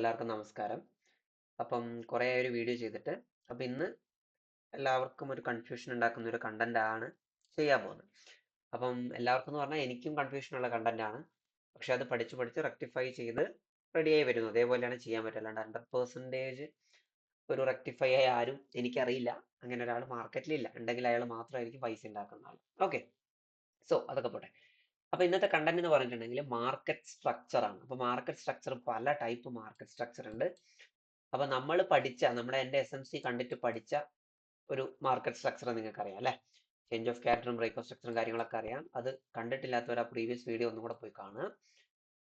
എല്ലാവർക്കും നമസ്കാരം. അപ്പം കുറേ ഒരു വീഡിയോ ചെയ്തിട്ട് അപ്പം ഇന്ന് എല്ലാവർക്കും ഒരു കൺഫ്യൂഷൻ ഉണ്ടാക്കുന്ന ഒരു കണ്ടന്റ് ആണ് ചെയ്യാൻ പോകുന്നത്. അപ്പം എല്ലാവർക്കും എന്ന് പറഞ്ഞാൽ എനിക്കും കൺഫ്യൂഷൻ ഉള്ള കണ്ടന്റ് ആണ്. പക്ഷെ അത് പഠിച്ച് പഠിച്ച് റെക്ടിഫൈ ചെയ്ത് റെഡിയായി വരുന്നു. അതേപോലെയാണ് ചെയ്യാൻ പറ്റുക. അല്ലാണ്ട് 100% ഒരു റെക്ടിഫൈ ആയ ആരും എനിക്കറിയില്ല. അങ്ങനെ ഒരാൾ മാർക്കറ്റിലില്ല. ഉണ്ടെങ്കിൽ അയാൾ മാത്രമായിരിക്കും പൈസ ഉണ്ടാക്കുന്ന ആൾ. ഓക്കെ, സോ അതൊക്കെ പോട്ടെ. അപ്പൊ ഇന്നത്തെ കണ്ടന്റ് എന്ന് പറഞ്ഞിട്ടുണ്ടെങ്കിൽ മാർക്കറ്റ് സ്ട്രക്ചർ ആണ്. അപ്പൊ മാർക്കറ്റ് സ്ട്രക്ചർ പല ടൈപ്പ് മാർക്കറ്റ് സ്ട്രക്ചർ ഉണ്ട്. അപ്പൊ നമ്മൾ പഠിച്ച നമ്മുടെ എന്റെ SMC കണ്ടിട്ട് പഠിച്ച ഒരു മാർക്കറ്റ് സ്ട്രക്ചർ നിങ്ങൾക്ക് അറിയാം അല്ലെ. ചേഞ്ച് ഓഫ് ക്യാരക്ടറും ബ്രേക്ക് ഓഫ് സ്ട്രക്ചറും കാര്യങ്ങളൊക്കെ അറിയാം. അത് കണ്ടിട്ടില്ലാത്തവർ ആ പ്രീവിയസ് വീഡിയോ ഒന്നും കൂടെ പോയി കാണുക.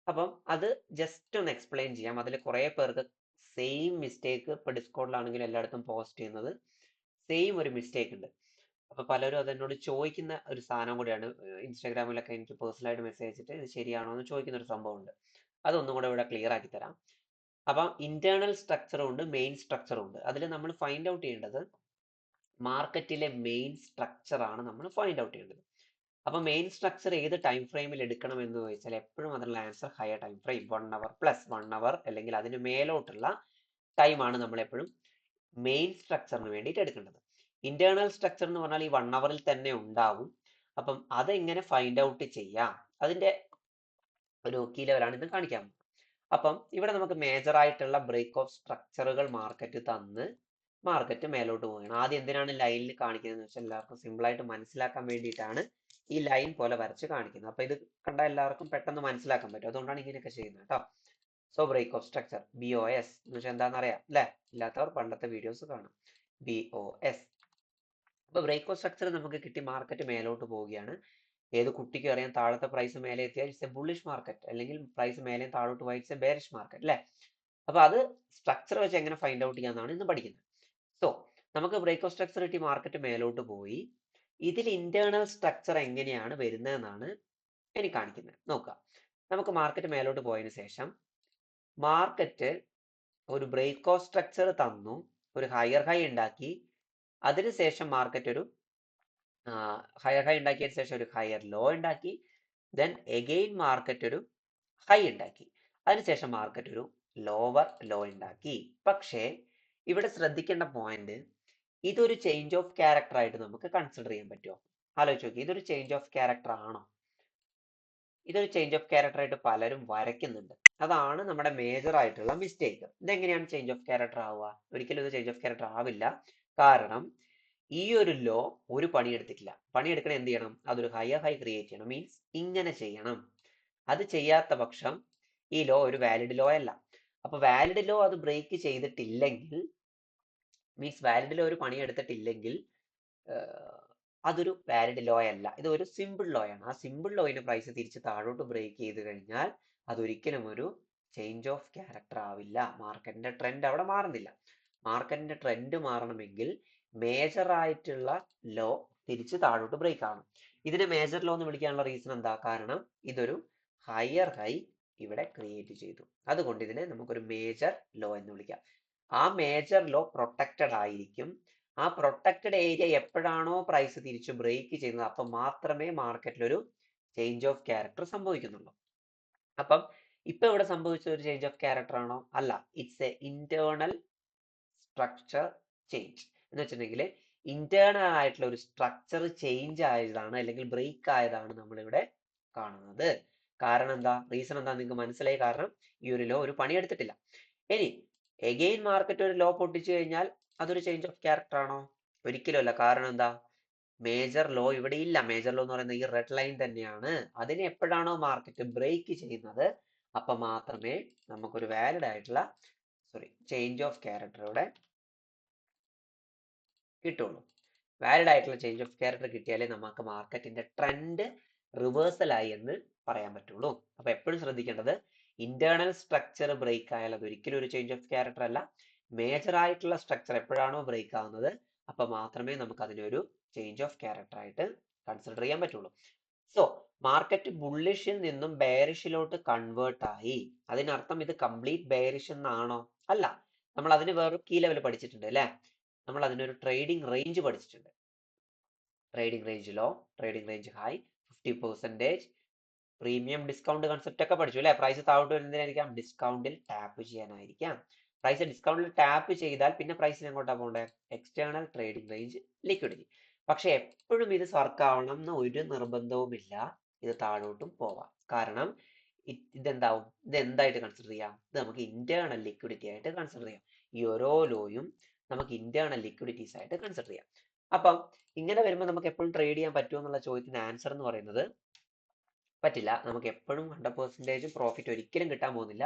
അപ്പം അത് ജസ്റ്റ് ഒന്ന് എക്സ്പ്ലെയിൻ ചെയ്യാം. അതിൽ കുറെ പേർക്ക് സെയിം മിസ്റ്റേക്ക് ഇപ്പൊ ഡിസ്കോഡിലാണെങ്കിലും എല്ലായിടത്തും പോസ്റ്റ് ചെയ്യുന്നത് സെയിം ഒരു മിസ്റ്റേക്ക് ഉണ്ട്. അപ്പൊ പലരും അതെന്നോട് ചോദിക്കുന്ന ഒരു സാധനം കൂടിയാണ്. ഇൻസ്റ്റാഗ്രാമിലൊക്കെ എനിക്ക് പേഴ്സണലായിട്ട് മെസ്സേജ് അയച്ചിട്ട് ഇത് ശരിയാണോ എന്ന് ചോദിക്കുന്ന ഒരു സംഭവം ഉണ്ട്. അതൊന്നും കൂടെ ഇവിടെ ക്ലിയർ ആക്കി തരാം. അപ്പം ഇന്റേണൽ സ്ട്രക്ചറും ഉണ്ട്, മെയിൻ സ്ട്രക്ചറും ഉണ്ട്. അതിൽ നമ്മൾ ഫൈൻഡ് ഔട്ട് ചെയ്യേണ്ടത് മാർക്കറ്റിലെ മെയിൻ സ്ട്രക്ചർ ആണ് നമ്മൾ ഫൈൻഡ് ഔട്ട് ചെയ്യേണ്ടത്. അപ്പൊ മെയിൻ സ്ട്രക്ചർ ഏത് ടൈം ഫ്രെയിമിൽ എടുക്കണം എന്ന് ചോദിച്ചാൽ എപ്പോഴും അതിനുള്ള ആൻസർ ഹയർ ടൈം ഫ്രെയിം, 1 അവർ പ്ലസ് 1 അവർ അല്ലെങ്കിൽ അതിന് മേലോട്ടുള്ള ടൈമാണ് നമ്മൾ എപ്പോഴും മെയിൻ സ്ട്രക്ചറിന് വേണ്ടിയിട്ട് എടുക്കേണ്ടത്. ഇന്റേണൽ സ്ട്രക്ചർ എന്ന് പറഞ്ഞാൽ ഈ 1 അവറിൽ തന്നെ ഉണ്ടാവും. അപ്പം അതെങ്ങനെ ഫൈൻഡ് ഔട്ട് ചെയ്യാം, അതിന്റെ ഒരു കീ ലെവലാണ് ഇന്ന് കാണിക്കാൻ. അപ്പം ഇവിടെ നമുക്ക് മേജർ ആയിട്ടുള്ള ബ്രേക്ക് ഓഫ് സ്ട്രക്ചറുകൾ മാർക്കറ്റ് തന്ന് മാർക്കറ്റ് മേലോട്ട് പോവുകയാണ്. ആദ്യം എന്തിനാണ് ലൈനിൽ കാണിക്കുന്നത് വെച്ചാൽ എല്ലാവർക്കും സിമ്പിൾ ആയിട്ട് മനസ്സിലാക്കാൻ വേണ്ടിയിട്ടാണ് ഈ ലൈൻ പോലെ വരച്ച് കാണിക്കുന്നത്. അപ്പൊ ഇത് കണ്ട എല്ലാവർക്കും പെട്ടെന്ന് മനസ്സിലാക്കാൻ പറ്റും. അതുകൊണ്ടാണ് ഇങ്ങനെയൊക്കെ ചെയ്യുന്നത് കേട്ടോ. So break of structure BOS എന്ന് വെച്ചാൽ എന്താണെന്ന് അറിയാം അല്ലെ. ഇല്ലാത്തവർ പണ്ടത്തെ വീഡിയോസ് കാണും. BOS. അപ്പൊ ബ്രേക്ക് ഓഫ് സ്ട്രക്ചർ നമുക്ക് കിട്ടി, മാർക്കറ്റ് മേലോട്ട് പോവുകയാണ്. ഏത് കുട്ടിക്കും അറിയാം, താഴത്തെ പ്രൈസ് മേലെ എത്തിയാൽ ഇറ്റ്സ് എ ബുള്ളിഷ് മാർക്കറ്റ്, അല്ലെങ്കിൽ പ്രൈസ് മേലെ താഴോട്ട് പോയി ഇറ്റ്സ് എ ബെയറിഷ് മാർക്കറ്റ് അല്ലെ. അപ്പൊ അത് സ്ട്രക്ചർ വെച്ച് എങ്ങനെ ഫൈൻഡ് ഔട്ട് ചെയ്യാന്നാണ് ഇന്ന് പഠിക്കുന്നത്. സോ നമുക്ക് ബ്രേക്ക് ഓഫ് സ്ട്രക്ചർ കിട്ടി, മാർക്കറ്റ് മേലോട്ട് പോയി. ഇതിൽ ഇന്റേണൽ സ്ട്രക്ചർ എങ്ങനെയാണ് വരുന്നതെന്നാണ് എനിക്ക് കാണിക്കുന്നത്. നോക്കുക, നമുക്ക് മാർക്കറ്റ് മേലോട്ട് പോയതിനു ശേഷം മാർക്കറ്റ് ഒരു ബ്രേക്ക് ഓഫ് സ്ട്രക്ചർ തന്നു, ഒരു ഹയർ ഹൈ ഉണ്ടാക്കി. അതിനുശേഷം മാർക്കറ്റ് ഒരു ഹയർ ഹൈ ഉണ്ടാക്കിയതിനു ശേഷം ഒരു ഹയർ ലോ ഉണ്ടാക്കി. ദെൻ എഗെയിൻ മാർക്കറ്റ് ഒരു ഹൈ ഉണ്ടാക്കി. അതിനുശേഷം മാർക്കറ്റ് ഒരു ലോവർ ലോ ഉണ്ടാക്കി. പക്ഷേ ഇവിടെ ശ്രദ്ധിക്കേണ്ട പോയിന്റ്, ഇതൊരു ചേഞ്ച് ഓഫ് ക്യാരക്ടർ ആയിട്ട് നമുക്ക് കൺസിഡർ ചെയ്യാൻ പറ്റുമോ? ആലോചിച്ച് നോക്കി, ഇതൊരു ചേഞ്ച് ഓഫ് ക്യാരക്ടർ ആണോ? ഇതൊരു ചേഞ്ച് ഓഫ് ക്യാരക്ടർ ആയിട്ട് പലരും വരയ്ക്കുന്നുണ്ട്. അതാണ് നമ്മുടെ മേജർ ആയിട്ടുള്ള മിസ്റ്റേക്ക്. ഇതെങ്ങനെയാണ് ചേഞ്ച് ഓഫ് ക്യാരക്ടർ ആവുക? ഒരിക്കലും ഇത് ചേഞ്ച് ഓഫ് ക്യാരക്ടർ ആവില്ല. കാരണം ഈ ഒരു ലോ ഒരു പണിയെടുത്തിട്ടില്ല. പണിയെടുക്കണ എന്ത് ചെയ്യണം? അതൊരു ഹയർ ഹൈ ക്രിയേറ്റ് ചെയ്യണം. മീൻസ് ഇങ്ങനെ ചെയ്യണം. അത് ചെയ്യാത്ത പക്ഷം ഈ ലോ ഒരു വാലിഡ് ലോ അല്ല. അപ്പൊ വാലിഡ് ലോ അത് ബ്രേക്ക് ചെയ്തിട്ടില്ലെങ്കിൽ, മീൻസ് വാലിഡ് ലോ ഒരു പണിയെടുത്തിട്ടില്ലെങ്കിൽ അതൊരു വാലിഡ് ലോ അല്ല. ഇത് ഒരു സിമ്പിൾ ലോ ആണ്. ആ സിമ്പിൾ ലോയിന്റെ പ്രൈസ് തിരിച്ച് താഴോട്ട് ബ്രേക്ക് ചെയ്ത് കഴിഞ്ഞാൽ അതൊരിക്കലും ഒരു ചേഞ്ച് ഓഫ് ക്യാരക്ടർ ആവില്ല. മാർക്കറ്റിന്റെ ട്രെൻഡ് അവിടെ മാറുന്നില്ല. മാർക്കറ്റിന്റെ ട്രെൻഡ് മാറണമെങ്കിൽ മേജർ ആയിട്ടുള്ള ലോ തിരിച്ച് താഴോട്ട് ബ്രേക്ക് ആവണം. ഇതിനെ മേജർ ലോ എന്ന് വിളിക്കാനുള്ള റീസൺ എന്താ? കാരണം ഇതൊരു ഹയർ ഹൈ ഇവിടെ ക്രിയേറ്റ് ചെയ്തു. അതുകൊണ്ട് ഇതിനെ നമുക്കൊരു മേജർ ലോ എന്ന് വിളിക്കാം. ആ മേജർ ലോ പ്രൊട്ടക്റ്റഡ് ആയിരിക്കും. ആ പ്രൊട്ടക്റ്റഡ് ഏരിയ എപ്പോഴാണോ പ്രൈസ് തിരിച്ച് ബ്രേക്ക് ചെയ്യുന്നത് അപ്പം മാത്രമേ മാർക്കറ്റിൽ ഒരു ചേഞ്ച് ഓഫ് ക്യാരക്ടർ സംഭവിക്കുന്നുള്ളൂ. അപ്പം ഇപ്പൊ ഇവിടെ സംഭവിച്ച ഒരു ചേഞ്ച് ഓഫ് ക്യാരക്ടർ ആണോ? അല്ല. It's A internal structure change എന്ന് വെച്ചിട്ടുണ്ടെങ്കിൽ ഇന്റേണൽ ആയിട്ടുള്ള ഒരു സ്ട്രക്ചർ ചേഞ്ച് ആയതാണ്, അല്ലെങ്കിൽ ബ്രേക്ക് ആയതാണ് നമ്മളിവിടെ കാണുന്നത്. കാരണം എന്താ? റീസൺ എന്താ നിങ്ങൾക്ക് മനസ്സിലായി. കാരണം ഈ ഒരു ലോ ഒരു പണിയെടുത്തിട്ടില്ല. ഇനി എഗെയിൻ മാർക്കറ്റ് ഒരു ലോ പൊട്ടിച്ചു കഴിഞ്ഞാൽ അതൊരു ചേഞ്ച് ഓഫ് ക്യാരക്ടർ ആണോ? ഒരിക്കലും അല്ല. കാരണം എന്താ? മേജർ ലോ ഇവിടെ ഇല്ല. മേജർ ലോ എന്ന് പറയുന്നത് ഈ റെഡ് ലൈൻ തന്നെയാണ്. അതിനെ എപ്പോഴാണോ മാർക്കറ്റ് ബ്രേക്ക് ചെയ്യുന്നത് അപ്പൊ മാത്രമേ നമുക്കൊരു വാലിഡ് ആയിട്ടുള്ള ചേഞ്ച് ഓഫ് ക്യാരക്ടർ ഇവിടെ കിട്ടുള്ളൂ. വാലിഡ് ആയിട്ടുള്ള ചേഞ്ച് ഓഫ് ക്യാരക്ടർ കിട്ടിയാലേ നമുക്ക് മാർക്കറ്റിന്റെ ട്രെൻഡ് റിവേഴ്സൽ ആയി എന്ന് പറയാൻ പറ്റുള്ളൂ. അപ്പൊ എപ്പോഴും ശ്രദ്ധിക്കേണ്ടത്, ഇന്റേണൽ സ്ട്രക്ചർ ബ്രേക്ക് ആയാൽ അത് ഒരിക്കലും ഒരു ചേഞ്ച് ഓഫ് ക്യാരക്ടർ അല്ല. മേജർ ആയിട്ടുള്ള സ്ട്രക്ചർ എപ്പോഴാണോ ബ്രേക്ക് ആവുന്നത് അപ്പൊ മാത്രമേ നമുക്ക് അതിനൊരു ചേഞ്ച് ഓഫ് ക്യാരക്ടർ ആയിട്ട് കൺസിഡർ ചെയ്യാൻ പറ്റുള്ളൂ. സോ മാർക്കറ്റ് ബുള്ളിഷിൽ നിന്നും ബെയറിഷിലോട്ട് കൺവേർട്ട് ആയി. അതിനർത്ഥം ഇത് കംപ്ലീറ്റ് ബെയറിഷ് എന്നാണോ? അല്ല. നമ്മൾ അതിന് വേറൊരു കീ ലെവൽ പഠിച്ചിട്ടുണ്ട് അല്ലെ. നമ്മൾ അതിനൊരു ട്രേഡിംഗ് റേഞ്ച് പഠിച്ചിട്ടുണ്ട്. Trading range low, trading range high, 50%, premium discount concept ഒക്കെ പഠിച്ചു അല്ലെ? പ്രൈസ് താഴോട്ട് വരുന്നതിനായിരിക്കാം ഡിസ്കൗണ്ടിൽ ടാപ്പ് ചെയ്യാനായിരിക്കാം. പ്രൈസ് ഡിസ്കൗണ്ടിൽ ടാപ്പ് ചെയ്താൽ പിന്നെ പ്രൈസിന് എങ്ങോട്ടാ പോകണ്ടേ? External trading range liquidity. പക്ഷെ എപ്പോഴും ഇത് വർക്ക് ആവണം എന്ന് ഒരു നിർബന്ധവുമില്ല. ഇത് താഴോട്ടും പോവാം. കാരണം ഇതെന്താവും? ഇത് എന്തായിട്ട് കൺസിഡർ ചെയ്യാം? ഇത് നമുക്ക് ഇന്റേണൽ ലിക്വിഡിറ്റി ആയിട്ട് കൺസിഡർ ചെയ്യാം. ഈ ഓരോ ലോയും നമുക്ക് ഇന്റേണൽ ലിക്വിഡിറ്റീസ് ആയിട്ട് കൺസിഡർ ചെയ്യാം. അപ്പം ഇങ്ങനെ വരുമ്പോൾ നമുക്ക് എപ്പോഴും ട്രേഡ് ചെയ്യാൻ പറ്റുമോ എന്നുള്ള ചോദ്യത്തിന് ആൻസർ എന്ന് പറയുന്നത് പറ്റില്ല. നമുക്ക് എപ്പോഴും 100% പ്രോഫിറ്റ് ഒരിക്കലും കിട്ടാൻ പോകുന്നില്ല.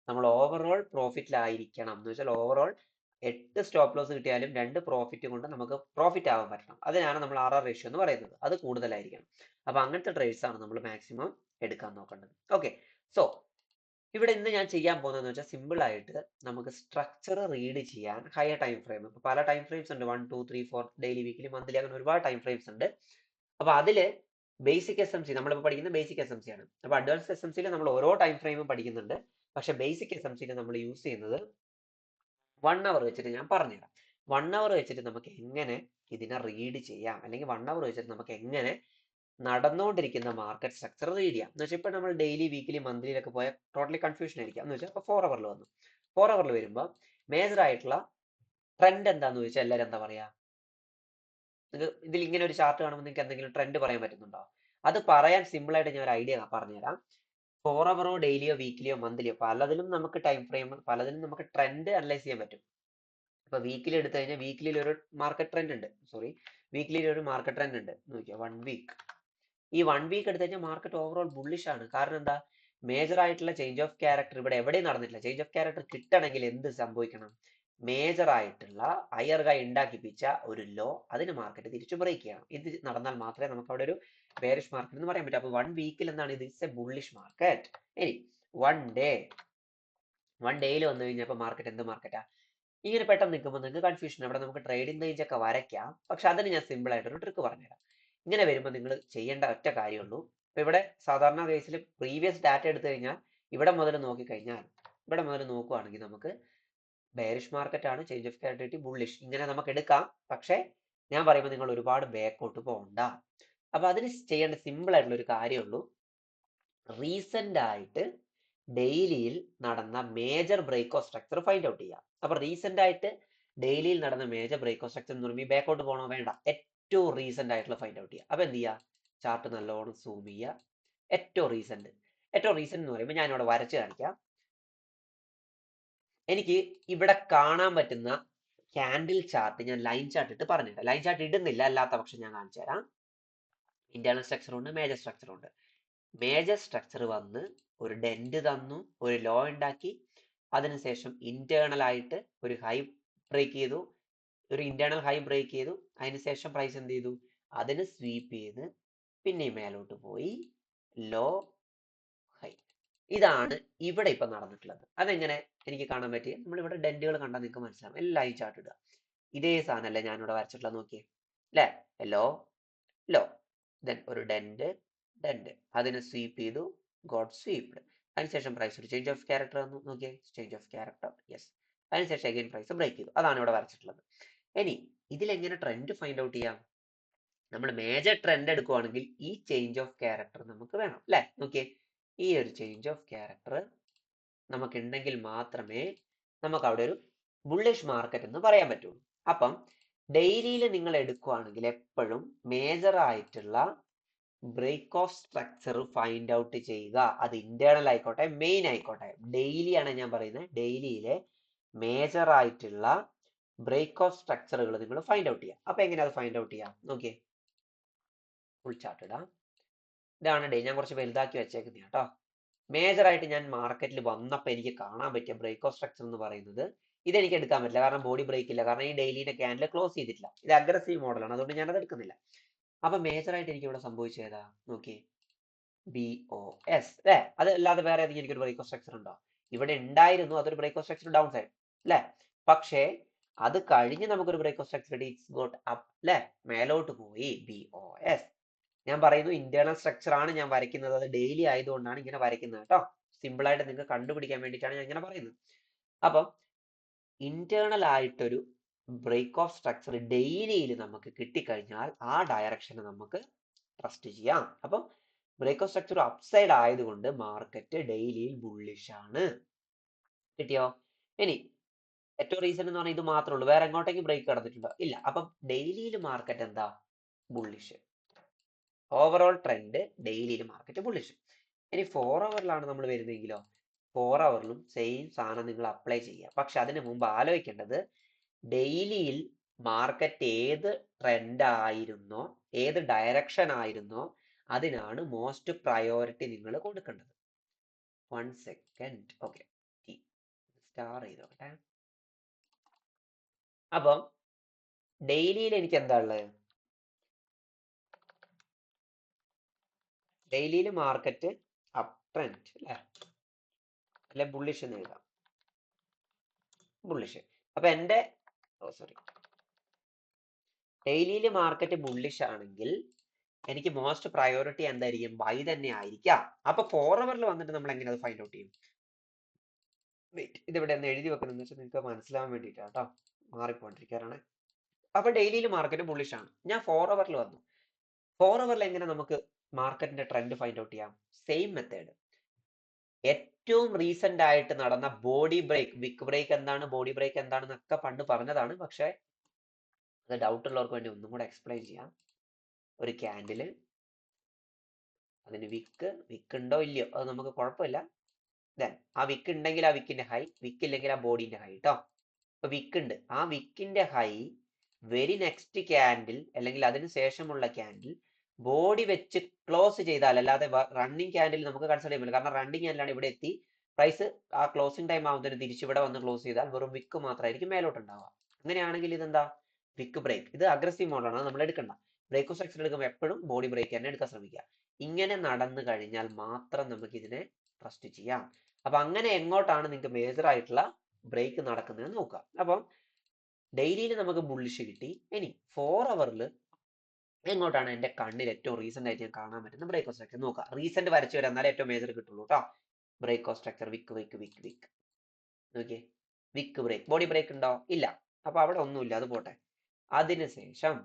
നമ്മൾ ഓവറോൾ പ്രോഫിറ്റിലായിരിക്കണം. എന്ന് വെച്ചാൽ ഓവറോൾ 8 സ്റ്റോപ്പ് ലോസ് കിട്ടിയാലും 2 പ്രോഫിറ്റ് കൊണ്ട് നമുക്ക് പ്രോഫിറ്റ് ആവാൻ പറ്റണം. അതിനാണ് നമ്മൾ RR റേഷ്യോ എന്ന് പറയുന്നത്. അത് കൂടുതലായിരിക്കണം. അപ്പൊ അങ്ങനത്തെ ട്രേഡ്സ് ആണ് നമ്മൾ മാക്സിമം എടുക്കാൻ നോക്കേണ്ടത്. ഓക്കെ, സോ ഇവിടെ ഇന്ന് ഞാൻ ചെയ്യാൻ പോകുന്നതെന്ന് വെച്ചാൽ സിമ്പിൾ ആയിട്ട് നമുക്ക് സ്ട്രക്ചർ റീഡ് ചെയ്യാൻ ഹയർ ടൈം ഫ്രെയിം. ഇപ്പൊ പല ടൈം ഫ്രെയിംസ് ഉണ്ട്, 1, 2, 3, 4 ഡെയിലി, വീക്കിലി, മന്ത്ലി, അങ്ങനെ ഒരുപാട് ടൈം ഫ്രെയിംസ് ഉണ്ട്. അപ്പൊ അതില് ബേസിക് SMC നമ്മളിപ്പോൾ പഠിക്കുന്ന ബേസിക് SMC ആണ്. അപ്പൊ അഡ്വാൻസ് SMCയിൽ നമ്മൾ ഓരോ ടൈം ഫ്രെയിമും പഠിക്കുന്നുണ്ട്. പക്ഷെ ബേസിക് SMCയിൽ നമ്മൾ യൂസ് ചെയ്യുന്നത് 1 അവർ വെച്ചിട്ട് ഞാൻ പറഞ്ഞുതരാം. 1 അവർ വെച്ചിട്ട് നമുക്ക് എങ്ങനെ ഇതിനെ റീഡ് ചെയ്യാം, അല്ലെങ്കിൽ 1 അവർ വെച്ചിട്ട് നമുക്ക് എങ്ങനെ നടന്നുകൊണ്ടിരിക്കുന്ന മാർക്കറ്റ് സ്ട്രക്ചർ റീഡ് ചെയ്യാം എന്ന് വെച്ചാൽ ഇപ്പൊ നമ്മൾ ഡെയിലി, വീക്കിലി, മന്ത്ലിയിലൊക്കെ പോയാൽ ടോട്ടലി കൺഫ്യൂഷൻ ആയിരിക്കാം. എന്ന് വെച്ചാൽ ഇപ്പൊ 4 അവറിൽ വന്നു. 4 അവറിൽ വരുമ്പോൾ മേജർ ആയിട്ടുള്ള ട്രെൻഡ് എന്താന്ന് ചോദിച്ചാൽ എല്ലാവരും എന്താ പറയാ? ഇതിൽ ഇങ്ങനെ ഒരു ചാർട്ട് കാണുമ്പോൾ നിങ്ങൾക്ക് എന്തെങ്കിലും ട്രെൻഡ് പറയാൻ പറ്റുന്നുണ്ടോ? അത് പറയാൻ സിമ്പിൾ ആയിട്ട് ഞാൻ ഒരു ഐഡിയ പറഞ്ഞുതരാം. 4 അവറോ ഡെയിലിയോ വീക്കിലിയോ മന്ത്ലിയോ പലതിലും നമുക്ക് ടൈം ഫ്രെയിം, പലതിലും നമുക്ക് ട്രെൻഡ് അനലൈസ് ചെയ്യാൻ പറ്റും. ഇപ്പൊ വീക്കിലി എടുത്തു കഴിഞ്ഞാൽ വീക്കിലിയിൽ ഒരു മാർക്കറ്റ് ട്രെൻഡ് ഉണ്ട്. വീക്കിലിയിൽ ഒരു മാർക്കറ്റ് ട്രെൻഡ് ഉണ്ട് നോക്കിയാൽ 1 വീക്ക്. ഈ 1 വീക്ക് എടുത്തു കഴിഞ്ഞാൽ മാർക്കറ്റ് ഓവറോൾ ബുള്ളിഷ് ആണ്. കാരണം എന്താ? മേജർ ആയിട്ടുള്ള ചേഞ്ച് ഓഫ് ക്യാരക്ടർ ഇവിടെ എവിടെയും നടന്നിട്ടില്ല. ചേഞ്ച് ഓഫ് ക്യാരക്ടർ കിട്ടണമെങ്കിൽ എന്ത് സംഭവിക്കണം? മേജർ ആയിട്ടുള്ള ഹയർ ഹൈ ഉണ്ടാക്കിപ്പിച്ച ഒരു ലോ അതിന് മാർക്കറ്റ് തിരിച്ചു ബ്രേക്ക് ചെയ്യണം. ഇത് നടന്നാൽ മാത്രമേ നമുക്ക് അവിടെ ഒരു ബെയറിഷ് മാർക്കറ്റ് എന്ന് പറയാൻ പറ്റൂ. അപ്പൊ 1 വീക്കിൽ എന്താണ് ഇത്? It's A bullish market. ഇനി 1 ഡേയിൽ വന്നു കഴിഞ്ഞപ്പോൾ മാർക്കറ്റ് എന്ത് മാർക്കറ്റാ? ഇങ്ങനെ പെട്ടെന്ന് നിൽക്കുമ്പോൾ നിങ്ങൾക്ക് കൺഫ്യൂഷൻ. അവിടെ നമുക്ക് ട്രേഡിംഗ് റേഞ്ച് ഒക്കെ വരയ്ക്കാം. പക്ഷെ അതിന് ഞാൻ സിമ്പിൾ ആയിട്ടൊരു ട്രിക്ക് പറഞ്ഞുതരാം. ഇങ്ങനെ വരുമ്പോൾ നിങ്ങൾ ചെയ്യേണ്ട ഒറ്റ കാര്യമുള്ളൂ. ഇപ്പൊ ഇവിടെ സാധാരണ കേസിൽ പ്രീവിയസ് ഡാറ്റ എടുത്തു കഴിഞ്ഞാൽ ഇവിടെ മുതൽ നോക്കിക്കഴിഞ്ഞാൽ, ഇവിടെ മുതൽ നോക്കുവാണെങ്കിൽ നമുക്ക് ബെയറിഷ് മാർക്കറ്റ് ആണ്, ചേഞ്ച് ഓഫ് ക്യാരക്ടറിറ്റി ബുള്ളിഷ്, ഇങ്ങനെ നമുക്ക് എടുക്കാം. പക്ഷെ ഞാൻ പറയുമ്പോൾ നിങ്ങൾ ഒരുപാട് ബാക്കോട്ട് പോകണ്ട. അപ്പൊ അതിന് ചെയ്യേണ്ട സിമ്പിൾ ആയിട്ടുള്ള ഒരു കാര്യമുള്ളൂ. റീസെന്റ് ആയിട്ട് ഡെയിലിയിൽ നടന്ന major break of structure find out ചെയ്യാം. അപ്പൊ റീസെന്റ് ആയിട്ട് ഡെയിലിയിൽ നടന്ന മേജർ ബ്രേക്ക് ഓഫ് സ്ട്രക്ചർ എന്ന് പറയുമ്പോൾ ബാക്കോട്ട് പോകണോ? വേണ്ട, ഏറ്റവും റീസെന്റ് ആയിട്ടുള്ള ഫൈൻഡ് ഔട്ട് ചെയ്യുക. അപ്പൊ എന്ത് ചെയ്യുക? ചാർട്ട് നല്ലോണം സൂം ചെയ്യുക. ഏറ്റവും റീസെന്റ് എന്ന് പറയുമ്പോൾ ഞാൻ ഇവിടെ വരച്ച് കാണിക്കാം. എനിക്ക് ഇവിടെ കാണാൻ പറ്റുന്ന ക്യാൻഡിൽ ചാർട്ട് ഞാൻ ലൈൻ ചാർട്ട് ഇട്ട് പറഞ്ഞിട്ട്, ലൈൻ ചാർട്ട് ഇടുന്നില്ല, അല്ലാത്ത പക്ഷം ഞാൻ കാണിച്ചു തരാം. ഇന്റേണൽ സ്ട്രക്ചർ ഉണ്ട്, മേജർ സ്ട്രക്ചർ ഉണ്ട്. മേജർ സ്ട്രക്ചർ വന്ന് ഒരു ഡെന്റ് തന്നു, ഒരു ലോ ഉണ്ടാക്കി, അതിനുശേഷം ഇന്റേണൽ ആയിട്ട് ഒരു ഹൈ ബ്രേക്ക് ചെയ്തു, ഒരു ഇന്റേണൽ ഹൈ ബ്രേക്ക് ചെയ്തു. അതിനുശേഷം പ്രൈസ് എന്ത് ചെയ്തു? അതിന് സ്വീപ്പ് ചെയ്ത് പിന്നെയും മേലോട്ട് പോയി, ലോ ഹൈ. ഇതാണ് ഇവിടെ ഇപ്പൊ നടന്നിട്ടുള്ളത്. അതെങ്ങനെ എനിക്ക് കാണാൻ പറ്റി? നമ്മളിവിടെ ഡെന്റുകൾ കണ്ടാൽ നിങ്ങൾക്ക് മനസ്സിലാവും. എല്ലാം ഈ ചാർട്ട് ഇടുക. ഇതേ സാധനമല്ലേ ഞാനിവിടെ വരച്ചിട്ടുള്ളത്? നോക്കിയേ അല്ലേ? ലോ ലോ, ദെൻ ഒരു ഡെന്റ്, അതിന് സ്വീപ്പ് ചെയ്തു, ഗോട്ട് സ്വീപ്ഡ്. അതിനുശേഷം പ്രൈസ് ഒരു ചേഞ്ച് ഓഫ് ക്യാരക്ടർ വന്നു. നോക്കിയേ, ചേഞ്ച് ഓഫ് ക്യാരക്ടർ, യെസ്. അതിനുശേഷം അഗൈൻ പ്രൈസ് ബ്രേക്ക് ചെയ്തു. അതാണ് ഇവിടെ വരച്ചിട്ടുള്ളത്. ഇനി ഇതിലെങ്ങനെ ട്രെൻഡ് ഫൈൻഡ് ഔട്ട് ചെയ്യാം? നമ്മൾ മേജർ ട്രെൻഡ് എടുക്കുവാണെങ്കിൽ ഈ ചേഞ്ച് ഓഫ് ക്യാരക്ടർ നമുക്ക് വേണം അല്ലെ? നോക്കിയേ, ഈ ഒരു ചേഞ്ച് ഓഫ് ക്യാരക്ടർ നമുക്ക് ഉണ്ടെങ്കിൽ മാത്രമേ നമുക്ക് അവിടെ ഒരു ബുള്ളിഷ് മാർക്കറ്റ് എന്ന് പറയാൻ പറ്റുള്ളൂ. അപ്പം ഡെയിലിയിൽ നിങ്ങൾ എടുക്കുവാണെങ്കിൽ എപ്പോഴും മേജർ ആയിട്ടുള്ള break of structure find out ചെയ്യുക. അത് ഇന്റേണൽ ആയിക്കോട്ടെ, മെയിൻ ആയിക്കോട്ടെ. ഡെയിലി ആണ് ഞാൻ പറയുന്നത്. ഡെയിലിയിലെ മേജർ ആയിട്ടുള്ള ബ്രേക്ക് ഓഫ് സ്ട്രക്ചറുകൾ നിങ്ങൾ ഫൈൻഡ് ഔട്ട് ചെയ്യുക. അപ്പൊ എങ്ങനെയാ അത് ഫൈൻഡ് ഔട്ട് ചെയ്യാം? നോക്കിയേ, ഫുൾ ചാർട്ട് ഇടാം. ഇതാണ് ഡേ. ഞാൻ കുറച്ച് വലുതാക്കി വെച്ചേക്കുന്ന കേട്ടോ. മേജർ ആയിട്ട് ഞാൻ മാർക്കറ്റിൽ വന്നപ്പോൾ എനിക്ക് കാണാൻ പറ്റിയ ബ്രേക്ക് ഓഫ് സ്ട്രക്ചർ എന്ന് പറയുന്നത് ഇതെനിക്ക് എടുക്കാൻ പറ്റില്ല, കാരണം ബോഡി ബ്രേക്ക് ഇല്ല, കാരണം ഈ ഡെയിലിന്റെ ക്യാൻഡിൽ ക്ലോസ് ചെയ്തിട്ടില്ല. ഇത് അഗ്രസീവ് മോഡലാണ്, അതുകൊണ്ട് ഞാനത് എടുക്കുന്നില്ല. അപ്പൊ മേജർ ആയിട്ട് എനിക്ക് ഇവിടെ സംഭവിച്ചേതാ? നോക്കി, BOS അല്ലെ? അത് അല്ലാതെ വേറെ ഏതെങ്കിലും എനിക്കൊരു ബ്രേക്ക് ഓഫ് സ്ട്രക്ചർ ഉണ്ടോ? ഇവിടെ ഉണ്ടായിരുന്നു, അതൊരു break of structure down side അല്ലെ? പക്ഷേ അത് കഴിഞ്ഞ് നമുക്കൊരു break of structure it's got up അല്ലെ? മേലോട്ട് പോയി, BOS. ഞാൻ പറയുന്നു ഇന്റേണൽ സ്ട്രക്ചർ ആണ് ഞാൻ വരയ്ക്കുന്നത്. അത് ഡെയിലി ആയതുകൊണ്ടാണ് ഇങ്ങനെ വരയ്ക്കുന്നത് കേട്ടോ. സിമ്പിൾ ആയിട്ട് നിങ്ങൾക്ക് കണ്ടുപിടിക്കാൻ വേണ്ടിയിട്ടാണ് ഞാൻ ഇങ്ങനെ പറയുന്നത്. അപ്പം ഇന്റേണൽ ആയിട്ടൊരു ബ്രേക്ക് ഓഫ് സ്ട്രക്ചർ ഡെയിലിയിൽ നമുക്ക് കിട്ടിക്കഴിഞ്ഞാൽ ആ ഡയറക്ഷന് നമുക്ക് ട്രസ്റ്റ് ചെയ്യാം. അപ്പം ബ്രേക്ക് ഓഫ് സ്ട്രക്ചർ അപ്സൈഡ് ആയതുകൊണ്ട് മാർക്കറ്റ് ഡെയിലിയിൽ ബുള്ളിഷ് ആണ്. കിട്ടിയോ? ഇനി ഏറ്റവും റീസൺ എന്ന് പറഞ്ഞാൽ ഇത് മാത്രമേ ഉള്ളൂ, വേറെ എങ്ങോട്ടേക്ക് ബ്രേക്ക് കടന്നിട്ടുണ്ടോ? ഇല്ല. അപ്പം ഡെയിലിയിൽ മാർക്കറ്റ് എന്താ? ബുള്ളിഷ്. ഓവറോൾ ട്രെൻഡ് ഡെയിലിയിൽ മാർക്കറ്റ് ബുള്ളിഷ്. ഇനി 4 അവറിലാണ് നമ്മൾ വരുന്നതെങ്കിലോ 4 അവറിലും സെയിം സാധനം നിങ്ങൾ അപ്ലൈ ചെയ്യുക. പക്ഷെ അതിന് മുമ്പ് ആലോചിക്കേണ്ടത് ഡെയിലിയിൽ മാർക്കറ്റ് ഏത് ട്രെൻഡ് ആയിരുന്നോ, ഏത് ഡയറക്ഷൻ ആയിരുന്നോ അതിനാണ് മോസ്റ്റ് പ്രയോറിറ്റി നിങ്ങൾ കൊടുക്കേണ്ടത്. 1 സെക്കൻഡ്. ഓക്കെ, സ്റ്റാർ ചെയ്തോട്ടെ. അപ്പം ഡെയിലിയിൽ എനിക്ക് എന്താ ഉള്ളത്? ഡെയിലിയിൽ മാർക്കറ്റ് അപ് ട്രെൻഡ് അല്ലെ ബുള്ളിഷ് എന്ന് എഴുതാം. ബുള്ളിഷ്. അപ്പൊ എന്റെ സോറി, ഡെയിലിയിൽ മാർക്കറ്റ് ബുള്ളിഷ് ആണെങ്കിൽ എനിക്ക് മോസ്റ്റ് പ്രയോറിറ്റി എന്തായിരിക്കും? ബൈ തന്നെ ആയിരിക്കാം. അപ്പൊ 4 അവറിൽ വന്നിട്ട് നമ്മൾ എങ്ങനെ അത് ഫൈൻഡ് ഔട്ട് ചെയ്യും? വെയിറ്റ്, ഇതിവിടെ ഒന്ന് എഴുതി വെക്കണമെന്ന് വെച്ചാൽ നിങ്ങൾക്ക് മനസ്സിലാവാൻ വേണ്ടിയിട്ടാണ് കേട്ടോ, മാറിപ്പോണ്ടിരിക്കാറാണ്. അപ്പൊ ഡെയിലിയിൽ മാർക്കറ്റ് ബുള്ളിഷ് ആണ്. ഞാൻ 4 അവറിൽ വന്നു. 4 അവറിൽ എങ്ങനെ നമുക്ക് മാർക്കറ്റിന്റെ ട്രെൻഡ് ഫൈൻഡ് ഔട്ട് ചെയ്യാം? Same method. ഏറ്റവും റീസെന്റ് ആയിട്ട് നടന്ന ബോഡി ബ്രേക്ക്, വിക്ക് ബ്രേക്ക് എന്താണ്, ബോഡി ബ്രേക്ക് എന്താണെന്നൊക്കെ പണ്ട് പറഞ്ഞതാണ്. പക്ഷെ അത് ഡൗട്ട് ഉള്ളവർക്ക് വേണ്ടി ഒന്നും കൂടെ എക്സ്പ്ലെയിൻ ചെയ്യാം. ഒരു ക്യാൻഡില്, അതിന് വിക്ക് ഉണ്ടോ ഇല്ലയോ അത് നമുക്ക് കുഴപ്പമില്ല. ദെൻ ആ വിക്ക് ഉണ്ടെങ്കിൽ ആ വിക്കിന്റെ ഹൈ, വിക്ക് ഇല്ലെങ്കിൽ ആ ബോഡിന്റെ ഹൈ കേട്ടോ. ഇപ്പൊ വിക്ക് ഉണ്ട്, ആ വിക്കിന്റെ ഹൈ വെരി നെക്സ്റ്റ് ക്യാൻഡിൽ അല്ലെങ്കിൽ അതിന് ശേഷമുള്ള ക്യാൻഡിൽ ബോഡി വെച്ച് ക്ലോസ് ചെയ്താൽ, അല്ലാതെ റണ്ണിങ് ക്യാൻഡിൽ നമുക്ക് കൺസിഡർ ചെയ്യാൻ പറ്റില്ല. കാരണം റണ്ണിങ് ക്യാൻഡിലാണ് ഇവിടെ എത്തി, പ്രൈസ് ആ ക്ലോസിംഗ് ടൈം ആവുന്നതിന് തിരിച്ച് ഇവിടെ വന്ന് ക്ലോസ് ചെയ്താൽ വെറും വിക്ക് മാത്രമായിരിക്കും മേലോട്ട് ഉണ്ടാവുക. അങ്ങനെയാണെങ്കിൽ ഇതെന്താ? വിക്ക് ബ്രേക്ക്. ഇത് അഗ്രസീവ് മോഡാണ്, നമ്മൾ എടുക്കണ്ട. ബ്രേക്ക് ഓഫ് സ്ട്രക്ചർ എടുക്കുമ്പോൾ എപ്പോഴും ബോഡി ബ്രേക്ക് തന്നെ എടുക്കാൻ ശ്രമിക്കുക. ഇങ്ങനെ നടന്നു കഴിഞ്ഞാൽ മാത്രം നമുക്ക് ഇതിനെ ട്രസ്റ്റ് ചെയ്യാം. അപ്പൊ അങ്ങനെ എങ്ങോട്ടാണ് നിങ്ങൾക്ക് മേജർ ആയിട്ടുള്ള ബ്രേക്ക് നടക്കുന്നത് നോക്കുക. അപ്പം ഡെയിലിയിൽ നമുക്ക് ബുള്ളിഷ് കിട്ടി. ഇനി 4 അവറിൽ എങ്ങോട്ടാണ് എന്റെ കണ്ണിൽ ഏറ്റവും റീസെന്റ് ആയിട്ട് ഞാൻ കാണാൻ പറ്റുന്ന ബ്രേക്ക് ഓഫ് സ്ട്രക്ചർ നോക്കുക. റീസെന്റ് വരച്ചു വരാം, എന്നാലേ ഏറ്റവും മേജർ കിട്ടുള്ളൂ കേട്ടോ. ബ്രേക്ക് ഓഫ് സ്ട്രക്ചർ വിക്ക് വിക്ക് വിക്ക് വിക്ക് നോക്കിയേ, വിക്ക് ബ്രേക്ക്. ബോഡി ബ്രേക്ക് ഉണ്ടോ? ഇല്ല. അപ്പൊ അവിടെ ഒന്നുമില്ല, അത് പോട്ടെ. അതിനുശേഷം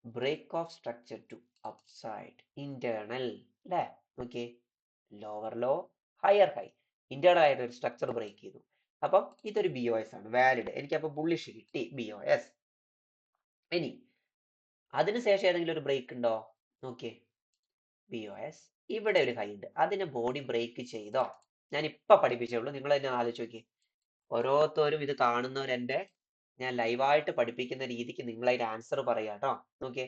break of structure to upside internal അല്ലേ? നോക്കിയേ, lower low higher high, internal ആയിട്ട് ഒരു സ്ട്രക്ചർ ബ്രേക്ക് ചെയ്തു. അപ്പം ഇതൊരു BOS ആണ്, വാലിഡ്. എനിക്ക് അപ്പൊ ബുള്ളിഷ് കിട്ടി, BOS. ഇനി അതിനുശേഷം ഏതെങ്കിലും ഒരു ബ്രേക്ക് ഉണ്ടോ? നോക്കിയേ, BOS. ഇവിടെ ഒരു ഹൈ ഉണ്ട്, അതിനെ ബോഡി ബ്രേക്ക് ചെയ്തോ? ഞാൻ ഇപ്പൊ പഠിപ്പിച്ചേ ഉള്ളൂ, നിങ്ങൾ തന്നെ ആലോചിച്ച് നോക്കിയേ. ഓരോരുത്തരും ഇത് കാണുന്നവരെന്റെ ഞാൻ ലൈവായിട്ട് പഠിപ്പിക്കുന്ന രീതിക്ക് നിങ്ങൾ അതിന്റെ ആൻസർ പറയാ കേട്ടോ. നോക്കിയേ,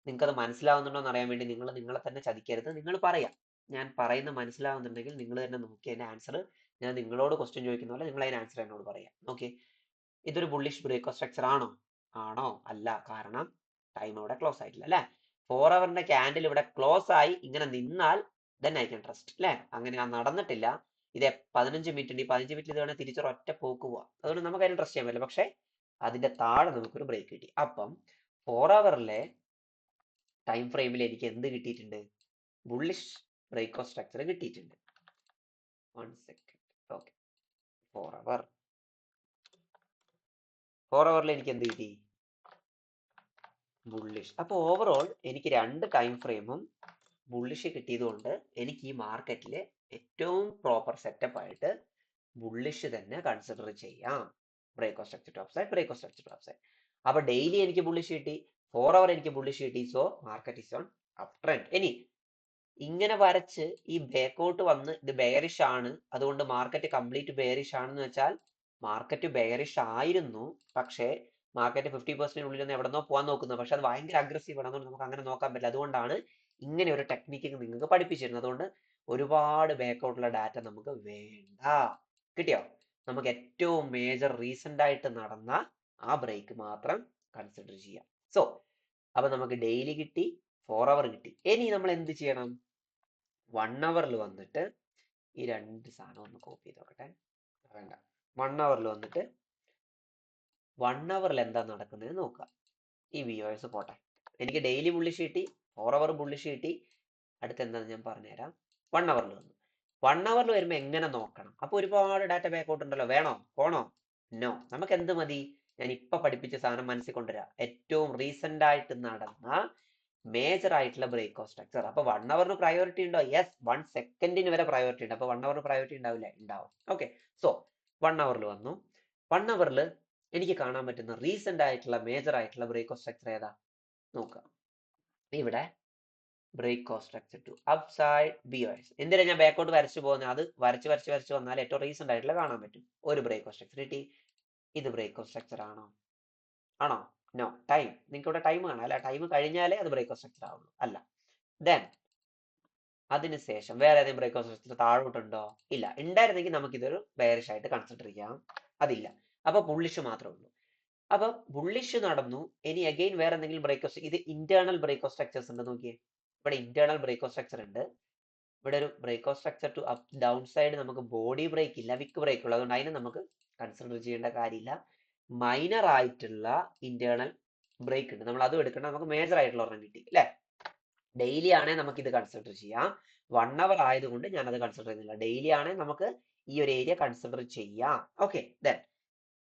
നിങ്ങൾക്ക് അത് മനസ്സിലാവുന്നുണ്ടോ എന്ന് അറിയാൻ വേണ്ടി നിങ്ങൾ നിങ്ങളെ തന്നെ ചതിക്കരുത്. നിങ്ങൾ പറയാം, ഞാൻ പറയുന്ന മനസ്സിലാവുന്നുണ്ടെങ്കിൽ നിങ്ങൾ തന്നെ നോക്കി അതിന്റെ ആൻസർ. ഞാൻ നിങ്ങളോട് ക്വസ്റ്റ്യൻ ചോദിക്കുന്ന പോലെ നിങ്ങൾ അതിന്റെ ആൻസർ എന്നോട് പറയാം. ഓക്കെ, ഇതൊരു ബുള്ളിഷ് ബ്രേക്ക് ഓഫ് സ്ട്രക്ചർ ആണോ? ആണോ? അല്ല. കാരണം ടൈം ഇവിടെ ക്ലോസ് ആയിട്ടില്ല അല്ലെ. 4 അവറിന്റെ ക്യാൻഡിൽ ഇവിടെ ക്ലോസ് ആയി ഇങ്ങനെ നിന്നാൽ then I can trust അല്ലെ. അങ്ങനെ നടന്നിട്ടില്ല. ഇത് 15 മിനിറ്റ് ഉണ്ട്, ഈ 15 മിനിറ്റ് ഇത് വേണേൽ തിരിച്ചൊരൊറ്റ പോക്ക് പോവാം. അതുകൊണ്ട് നമുക്ക് അതിന് ട്രസ്റ്റ് ചെയ്യാൻ പറ്റില്ല. പക്ഷെ അതിന്റെ താഴെ നമുക്കൊരു ബ്രേക്ക് കിട്ടി. അപ്പം 4 അവറിലെ ടൈം ഫ്രെയിമിൽ എനിക്ക് എന്ത് കിട്ടിയിട്ടുണ്ട്? ബുള്ളിഷ് ബ്രേക്ക് ഓഫ് സ്ട്രക്ചർ കിട്ടിയിട്ടുണ്ട്. 1 സെക്കൻഡ്. ഓക്കെ, 4 അവറിൽ എനിക്ക് എന്ത് കിട്ടി? ബുള്ളിഷ്. അപ്പൊ ഓവറോൾ എനിക്ക് രണ്ട് ടൈം ഫ്രെയിമും ബുള്ളിഷ് കിട്ടിയതുകൊണ്ട് എനിക്ക് ഈ മാർക്കറ്റിലെ ഏറ്റവും പ്രോപ്പർ സെറ്റപ്പ് ആയിട്ട് ബുള്ളിഷ് തന്നെ കൺസിഡർ ചെയ്യാം. Break of structure to upside, break of structure to upside. അപ്പൊ ഡെയിലി എനിക്ക് ബുള്ളിഷ് കിട്ടി, 4 അവർ എനിക്ക് ബുള്ളിഷ് കിട്ടി. So market is on up trend. ഇനി ഇങ്ങനെ വരച്ച് ഈ ബാക്കൗട്ട് വന്ന് ഇത് ബെയറിഷ് ആണ്, അതുകൊണ്ട് മാർക്കറ്റ് കംപ്ലീറ്റ് ബെയറിഷ് ആണെന്ന് വെച്ചാൽ മാർക്കറ്റ് ബെയറിഷ് ആയിരുന്നു, പക്ഷേ മാർക്കറ്റ് 50% ഉള്ളിൽ നിന്ന് എവിടെന്നോ പോകാൻ നോക്കുന്നത്. പക്ഷെ അത് ഭയങ്കര അഗ്രസീവ് ആണ്, അതുകൊണ്ട് നമുക്ക് അങ്ങനെ നോക്കാൻ പറ്റില്ല. അതുകൊണ്ടാണ് ഇങ്ങനെ ഒരു ടെക്നിക്ക് നിങ്ങൾക്ക് പഠിപ്പിച്ചിരുന്നത്. അതുകൊണ്ട് ഒരുപാട് ബാക്കൗട്ടുള്ള ഡാറ്റ നമുക്ക് വേണ്ട. കിട്ടിയോ? നമുക്ക് ഏറ്റവും മേജർ റീസെന്റ് ആയിട്ട് നടന്ന ആ ബ്രേക്ക് മാത്രം കൺസിഡർ ചെയ്യാം. സോ അപ്പൊ നമുക്ക് ഡെയിലി കിട്ടി, 4 അവർ കിട്ടി. ഇനി നമ്മൾ എന്ത് ചെയ്യണം? 1 അവറിൽ വന്നിട്ട് ഈ രണ്ട് സാധനം ഒന്ന് കോപ്പി ചെയ്ത് നോക്കട്ടെ. വേണ്ട, 1 അവറിൽ വന്നിട്ട് 1 അവറിൽ എന്താ നടക്കുന്നത് നോക്കുക. ഈ VOS പോട്ടെ, എനിക്ക് ഡെയിലി ബുള്ളിഷ് കിട്ടി, 4 അവർ ബുള്ളിഷ് കിട്ടി. അടുത്ത എന്താണെന്ന് ഞാൻ പറഞ്ഞുതരാം. 1 അവറിൽ വന്നു. 1 അവറിൽ വരുമ്പോൾ എങ്ങനെ നോക്കണം? അപ്പൊ ഒരുപാട് ഡാറ്റ ബാക്കൗട്ട് ഉണ്ടല്ലോ, വേണോ? പോണോ? നോ. നമുക്ക് എന്ത് മതി? ഞാൻ ഇപ്പൊ പഠിപ്പിച്ച സാധനം മനസ്സിൽ കൊണ്ടുവരാം. ഏറ്റവും റീസെന്റ് ആയിട്ട് നടന്ന മേജർ ആയിട്ടുള്ള ബ്രേക്ക് ഓഫ് സ്ട്രക്ചർ. അപ്പൊ 1 അവറിന് പ്രയോറിറ്റി ഉണ്ടോ? യെസ്. 1 സെക്കൻഡിന് വരെ പ്രയോറിറ്റി ഉണ്ട്. അപ്പൊ 1 അവറിന് പ്രയോറിറ്റി ഉണ്ടാവില്ല? ഉണ്ടാവും. ഓക്കെ, സോ 1 അവറിൽ വന്നു. 1 അവറിൽ എനിക്ക് കാണാൻ പറ്റുന്ന റീസെന്റ് ആയിട്ടുള്ള മേജർ ആയിട്ടുള്ള ബ്രേക്ക് ഓഫ് സ്ട്രക്ചർ ഏതാ നോക്കുക. ഇവിടെ break of structure to upside BOS. എന്തിനാ ഞാൻ ബാക്കോട്ട് വരച്ചു പോകുന്നത്? അത് വരച്ച് വന്നാൽ ഏറ്റവും റീസെന്റ് ആയിട്ടുള്ള കാണാൻ പറ്റും. ഒരു ബ്രേക്ക് ഓഫ് സ്ട്രക്ചർ കിട്ടി. ഇത് ബ്രേക്ക് ഓഫ് സ്ട്രക്ചർ ആണോ? ആണോ? നോ. ടൈം, നിങ്ങൾക്ക് ഇവിടെ ടൈം കാണാം അല്ല? ടൈം കഴിഞ്ഞാലേ അത് ബ്രേക്ക് ഓഫ് സ്ട്രക്ചർ ആവുള്ളൂ. അല്ല. ദെൻ അതിനുശേഷം വേറെ ഏതെങ്കിലും ബ്രേക്ക് ഓഫ് സ്ട്രക്ചർ താഴോട്ടുണ്ടോ? ഇല്ല. ഉണ്ടായിരുന്നെങ്കിൽ നമുക്ക് ഇതൊരു ബെയറിഷ് ആയിട്ട് കൺസിഡർ ചെയ്യാം. അതില്ല. അപ്പൊ ബുള്ളിഷ് മാത്രമേ ഉള്ളൂ. അപ്പൊ ബുള്ളിഷ് നടന്നു. ഇനി അഗൈൻ വേറെ എന്തെങ്കിലും ബ്രേക്ക് ഓഫ്, ഇത് ഇന്റേണൽ ബ്രേക്ക് ഓഫ് സ്ട്രക്ചേഴ്സ് ഉണ്ട്. നോക്കിയേ, ഇവിടെ ഇന്റേണൽ ബ്രേക്ക് ഓഫ് സ്ട്രക്ചർ ഉണ്ട്. ഇവിടെ ഒരു break of structure to up down side നമുക്ക് ബോഡി ബ്രേക്ക് ഇല്ല, വിക്ക് ബ്രേക്ക് ഉള്ളൂ. അതുകൊണ്ട് അതിനെ നമുക്ക് കൺസിഡർ ചെയ്യേണ്ട കാര്യമില്ല. മൈനർ ആയിട്ടുള്ള ഇന്റേണൽ ബ്രേക്ക് ഉണ്ട്, നമ്മൾ അതും എടുക്കണം. നമുക്ക് മേജർ ആയിട്ടുള്ള ഒരെണ്ണം കിട്ടി അല്ലെ? ഡെയിലി ആണെങ്കിൽ നമുക്ക് ഇത് കൺസിഡർ ചെയ്യാം. 1 അവർ ആയതുകൊണ്ട് ഞാൻ അത് കൺസിഡർ ചെയ്യുന്നില്ല. ഡെയിലി ആണെങ്കിൽ നമുക്ക് ഈ ഒരു ഏരിയ കൺസിഡർ ചെയ്യാം. ഓക്കെ, ദെൻ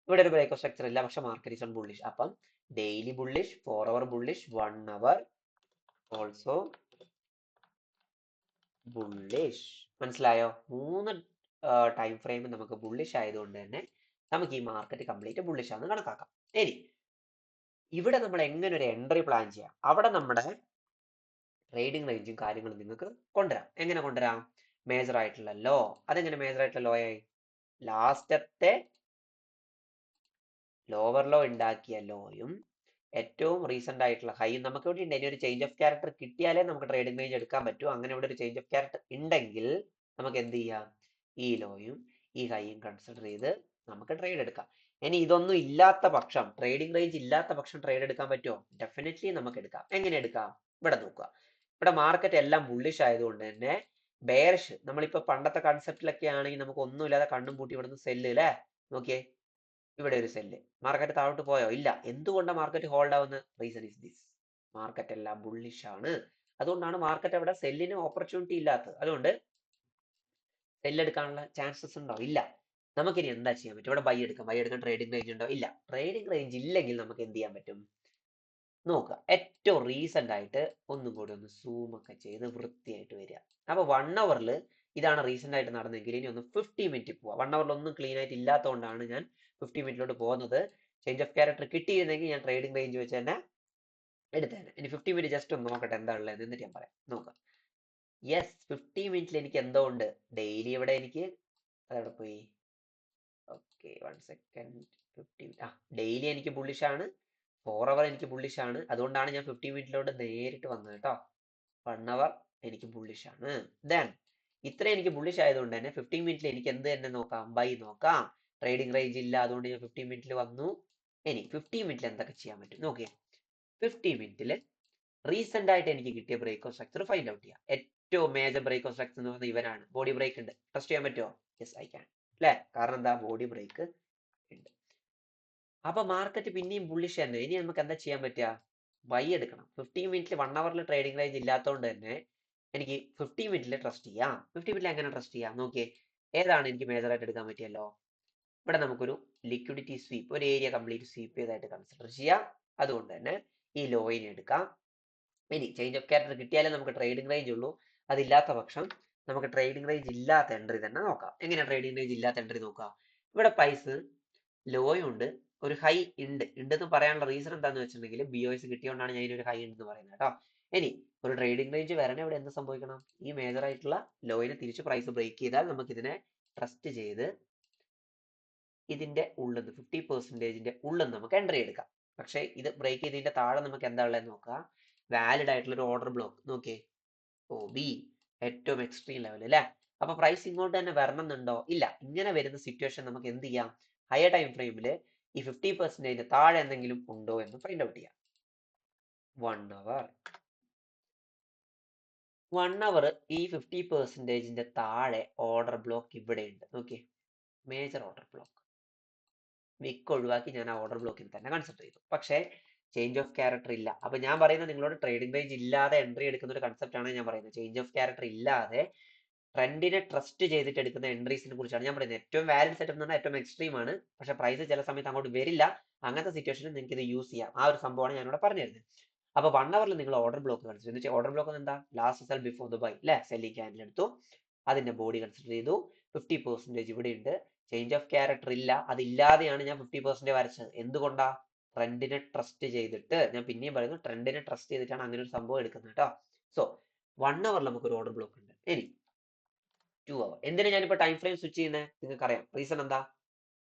ഇവിടെ ഒരു ബ്രേക്ക് ഓഫ് സ്ട്രക്ചർ ഇല്ല, പക്ഷെ മാർക്കറ്റ് ഈസ് ഓൺ ബുള്ളിഷ്. അപ്പം ഡെയിലി ബുള്ളിഷ്, 4 അവർ ബുള്ളിഷ്, 1 അവർ ഓൾസോ ബുള്ളിഷ്. മനസ്സിലായോ? 3 ടൈം ഫ്രെയിം നമുക്ക് ബുള്ളിഷ് ആയതുകൊണ്ട് തന്നെ നമുക്ക് ഈ മാർക്കറ്റ് കംപ്ലീറ്റ് ബുള്ളിഷ് ആണെന്ന് കണക്കാക്കാം. ഇനി ഇവിടെ നമ്മൾ എങ്ങനെ ഒരു എൻട്രി പ്ലാൻ ചെയ്യാം? അവിടെ നമ്മുടെ ട്രേഡിംഗ് റേഞ്ചും കാര്യങ്ങളും നിങ്ങൾക്ക് കൊണ്ടുവരാം. എങ്ങനെ കൊണ്ടുവരാം? മേജർ ആയിട്ടുള്ള ലോ. അതെങ്ങനെ മേജർ ആയിട്ടുള്ള ലോ ആയി? ലാസ്റ്റത്തെ ലോവർ ലോ ഉണ്ടാക്കിയ ലോയും ഏറ്റവും റീസെന്റ് ആയിട്ടുള്ള ഹൈയും നമുക്ക് ഇവിടെ ഉണ്ട്. ഇനി ഒരു ചേഞ്ച് ഓഫ് ക്യാരക്ടർ കിട്ടിയാലേ നമുക്ക് ട്രേഡിംഗ് റേഞ്ച് എടുക്കാൻ പറ്റൂ. അങ്ങനെ ഇവിടെ ഒരു ചേഞ്ച് ഓഫ് ക്യാരക്ടർ ഉണ്ടെങ്കിൽ നമുക്ക് എന്ത് ചെയ്യാം? ഈ ലോയും ഈ ഹൈയും കൺസിഡർ ചെയ്ത് നമുക്ക് ട്രേഡ് എടുക്കാം. ഇനി ഇതൊന്നും ഇല്ലാത്ത പക്ഷം, ട്രേഡിംഗ് റേഞ്ച് ഇല്ലാത്ത പക്ഷം ട്രേഡ് എടുക്കാൻ പറ്റുമോ? ഡെഫിനറ്റ്ലി നമുക്ക് എടുക്കാം. എങ്ങനെ എടുക്കാം? ഇവിടെ നോക്കുക. ഇവിടെ മാർക്കറ്റ് എല്ലാം ബുള്ളിഷ് ആയതുകൊണ്ട് തന്നെ ബെയറിഷ്, നമ്മളിപ്പോ പണ്ടത്തെ കൺസെപ്റ്റിലൊക്കെ ആണെങ്കിൽ നമുക്ക് ഒന്നുമില്ലാതെ കണ്ണും പൂട്ടി ഇവിടുന്ന് സെല്ല് അല്ലേ? നോക്കിയേ, ഇവിടെ ഒരു സെല്ല്. മാർക്കറ്റ് താഴോട്ട് പോയോ? ഇല്ല. എന്തുകൊണ്ടാണ് മാർക്കറ്റ് ഹോൾഡ് ആവുന്നത്? Reason is this. മാർക്കറ്റ് എല്ലാം ബുള്ളിഷ് ആണ്. അതുകൊണ്ടാണ് മാർക്കറ്റ് അവിടെ സെല്ലിന് ഓപ്പർച്യൂണിറ്റി ഇല്ലാത്തത്. അതുകൊണ്ട് സെല്ല് എടുക്കാനുള്ള ചാൻസസ് ഉണ്ടോ? ഇല്ല. നമുക്കിനി എന്താ ചെയ്യാൻ പറ്റും? ഇവിടെ ബൈ എടുക്കാം. ബൈ എടുക്കാൻ ട്രേഡിംഗ് റേഞ്ച് ഉണ്ടോ? ഇല്ല. ട്രേഡിംഗ് റേഞ്ച് ഇല്ലെങ്കിൽ നമുക്ക് എന്ത് ചെയ്യാൻ പറ്റും? നോക്കുക. ഏറ്റവും റീസെന്റ് ആയിട്ട് ഒന്നും കൂടി ഒന്ന് സൂം ഒക്കെ ചെയ്ത് വൃത്തിയായിട്ട് വരിക. അപ്പൊ 1 അവറിൽ ഇതാണ് റീസെന്റ് ആയിട്ട് നടന്നെങ്കിൽ ഇനി ഒന്ന് 50 മിനിറ്റ് പോവാം. 1 അവറിൽ ഒന്നും ക്ലീൻ ആയിട്ട് ഇല്ലാത്തതുകൊണ്ടാണ് ഞാൻ 50 മിനിറ്റിലോട്ട് പോകുന്നത്. ചേഞ്ച് ഓഫ് ക്യാരക്ടർ കിട്ടിയിരുന്നെങ്കിൽ ഞാൻ ട്രേഡിംഗ് റേഞ്ച് വെച്ച് തന്നെ എടുത്തേനെ. ഇനി 50 മിനിറ്റ് ജസ്റ്റ് ഒന്ന് നോക്കട്ടെ എന്താ ഉള്ളത് എന്നിട്ട് ഞാൻ പറയാം. നോക്കാം. യെസ്, 50 മിനിറ്റിൽ എനിക്ക് എന്തോ ഉണ്ട്. ഡെയിലി ഇവിടെ എനിക്ക് അതവിടെ പോയി. Okay, 1 second. 50 ഡെയിലി എനിക്ക് ബുള്ളിഷ് ആണ്, 4 അവർ എനിക്ക് ബുള്ളിഷ് ആണ്. അതുകൊണ്ടാണ് ഞാൻ 50 മിനിറ്റിലോട്ട് നേരിട്ട് വന്നത് കേട്ടോ. 1 അവർ എനിക്ക് ബുള്ളിഷ് ആണ്. ദെൻ ഇത്ര എനിക്ക് ബുള്ളിഷ് ആയതുകൊണ്ട് തന്നെ 15 മിനിറ്റിൽ എനിക്ക് എന്ത് തന്നെ നോക്കാം? ബൈ നോക്കാം. ട്രേഡിംഗ് റേഞ്ച് ഇല്ല, അതുകൊണ്ട് ഞാൻ 15 മിനിറ്റിൽ വന്നു. ഇനി 15 മിനിറ്റിൽ എന്തൊക്കെ ചെയ്യാൻ പറ്റും നോക്കിയേ. 50 മിനിറ്റിൽ റീസെന്റ് ആയിട്ട് എനിക്ക് കിട്ടിയ break of structure find out ചെയ്യാം. ഏറ്റവും മേജർ ബ്രേക്ക് ഓഫ് സ്ട്രക്ചർ എന്ന് പറയുന്നത് ഇവനാണ്. ബോഡി ബ്രേക്ക് ഉണ്ട്. ട്രസ്റ്റ് ചെയ്യാൻ പറ്റുമോ? Yes, I can. അല്ലെ? കാരണം എന്താ? ബോഡി ബ്രേക്ക് ഉണ്ട്. അപ്പൊ മാർക്കറ്റ് പിന്നെയും ബുള്ളിഷ് തന്നെ. ഇനി നമുക്ക് എന്താ ചെയ്യാൻ പറ്റുക? ബൈ എടുക്കണം. 15 മിനിറ്റിൽ 1 അവറിൽ ട്രേഡിംഗ് റേഞ്ച് ഇല്ലാത്തതുകൊണ്ട് തന്നെ എനിക്ക് 50 മിനിറ്റിൽ ട്രസ്റ്റ് ചെയ്യാം. 50 മിനിറ്റിൽ എങ്ങനെ ട്രസ്റ്റ് ചെയ്യാം? നോക്കിയേ, ഏതാണ് എനിക്ക് മേജർ ആയിട്ട് എടുക്കാൻ പറ്റിയല്ലോ. ഇവിടെ നമുക്കൊരു ലിക്വിഡിറ്റി സ്വീപ്പ്, ഒരു ഏരിയ കംപ്ലീറ്റ് സ്വീപ്പ് ചെയ്തായിട്ട് കൺസിഡർ ചെയ്യാം. അതുകൊണ്ട് തന്നെ ഈ ലോയിനെ എടുക്കാം. ഇനി ചേഞ്ച് ഓഫ് ക്യാരക്ടർ കിട്ടിയാലേ നമുക്ക് ട്രേഡിംഗ് റേഞ്ച് ഉള്ളൂ. അതില്ലാത്ത പക്ഷം നമുക്ക് ട്രേഡിംഗ് റേഞ്ച് ഇല്ലാത്ത എൻട്രി തന്നെ നോക്കാം. എങ്ങനെയാണ് ട്രേഡിംഗ് റേഞ്ച് ഇല്ലാത്ത എൻട്രി നോക്കാം? ഇവിടെ പ്രൈസ് ലോയും ഉണ്ട്, ഒരു ഹൈ ഉണ്ട്. ഉണ്ടെന്ന് പറയാനുള്ള റീസൺ എന്താണെന്ന് വെച്ചിട്ടുണ്ടെങ്കിൽ BOS കിട്ടിയോണ്ടാണ് ഞാൻ ഒരു ഹൈ ഉണ്ടെന്ന് പറയുന്നത് കേട്ടോ. ഇനി ഒരു ട്രേഡിംഗ് റേഞ്ച് വരണേ ഇവിടെ എന്ത് സംഭവിക്കണം? ഈ മേജർ ആയിട്ടുള്ള ലോയിനെ തിരിച്ച് പ്രൈസ് ബ്രേക്ക് ചെയ്താൽ നമുക്ക് ഇതിനെ ട്രസ്റ്റ് ചെയ്ത് ഇതിന്റെ ഉള്ളിൽ 50%ന്റെ ഉള്ളിൽ നമുക്ക് എൻട്രി എടുക്കാം. പക്ഷേ ഇത് ബ്രേക്ക് ചെയ്തതിന്റെ താഴെ നമുക്ക് എന്താ ഉള്ളതെന്ന് നോക്കാം. വാലിഡ് ആയിട്ടുള്ള ഒരു ഓർഡർ ബ്ലോക്ക് നോക്കിയേ. ബി ഏറ്റവും എക്സ്ട്രീം ലെവൽ അല്ലേ? അപ്പൊ പ്രൈസ് ഇങ്ങോട്ട് തന്നെ വരണമെന്നുണ്ടോ? ഇല്ല. ഇങ്ങനെ വരുന്ന സിറ്റുവേഷൻ നമുക്ക് എന്ത് ചെയ്യാം? ഹയർ ടൈം ഫ്രെയിമിൽ ഈ 50%ന്റെ താഴെ എന്തെങ്കിലും ഉണ്ടോ എന്ന് ഫൈൻഡ് ഔട്ട് ചെയ്യാം. 1 അവർ. 1 അവർ ഈ 50%ന്റെ താഴെ ഓർഡർ ബ്ലോക്ക് ഇവിടെ ഉണ്ട്. നോക്കിയേ, മേജർ ഓർഡർ ബ്ലോക്ക്. വിക്ക് ഒഴിവാക്കി ഞാൻ ആ ഓർഡർ ബ്ലോക്കിൽ തന്നെ കൺസിഡർ ചെയ്തു. പക്ഷേ ചേഞ്ച് ഓഫ് ക്യാരക്ടർ ഇല്ല. അപ്പൊ ഞാൻ പറയുന്നത് നിങ്ങളോട് ട്രേഡിംഗ് റേഞ്ച് ഇല്ലാതെ എൻട്രി എടുക്കുന്ന ഒരു കൺസെപ്റ്റ് ആണ് ഞാൻ പറയുന്നത്. ചേഞ്ച് ഓഫ് ക്യാരക്ടർ ഇല്ലാതെ ട്രെൻഡിനെ ട്രസ്റ്റ് ചെയ്തിട്ട് എടുക്കുന്ന എൻട്രീസിനെ കുറിച്ചാണ് ഞാൻ പറയുന്നത്. ഏറ്റവും വാലിഡ് സെറ്റപ്പ് എന്ന് പറഞ്ഞാൽ ഏറ്റവും എക്സ്ട്രീം ആണ്. പക്ഷെ പ്രൈസ് ചില സമയത്ത് അങ്ങോട്ട് വരില്ല. അങ്ങനത്തെ സിറ്റുവേഷനിൽ നിങ്ങൾക്ക് ഇത് യൂസ് ചെയ്യാം. ആ ഒരു സംഭവമാണ് ഞാനിവിടെ പറഞ്ഞു തരുന്നത്. അപ്പൊ 1 അവറിൽ നിങ്ങൾ ഓർഡർ ബ്ലോക്ക് കൺസിഡർ ചെയ്തു. ഓർഡർ ബ്ലോക്ക് എന്താ? Last sell before the buy അല്ലെ? സെല്ലിംഗ് ക്യാൻഡിൽ എടുത്തു, അതിന്റെ ബോഡി കൺസിഡർ ചെയ്തു, 50% ഇവിടെ ഉണ്ട്, ചേഞ്ച് ഓഫ് ക്യാരക്ടർ ഇല്ല, അതില്ലാതെയാണ് ഞാൻ 50% വരച്ചത്. എന്തുകൊണ്ടാ? ട്രെൻഡിനെ ട്രസ്റ്റ് ചെയ്തിട്ട്, ഞാൻ പിന്നെയും പറയുന്നു, ട്രെൻഡിനെ ട്രസ്റ്റ് ചെയ്തിട്ടാണ് അങ്ങനെ ഒരു സംഭവം എടുക്കുന്നത് കേട്ടോ. സോ 1 അവറിൽ നമുക്ക് ഒരു ഓർഡർ ബ്ലോക്ക് ഉണ്ട്. ഇനി 2 അവർ. എന്തിനാ ഞാനിപ്പോ ടൈം ഫ്രെയിം സ്വിച്ച് ചെയ്യുന്നത്? നിങ്ങൾക്ക് അറിയാം. റീസൺ എന്താ?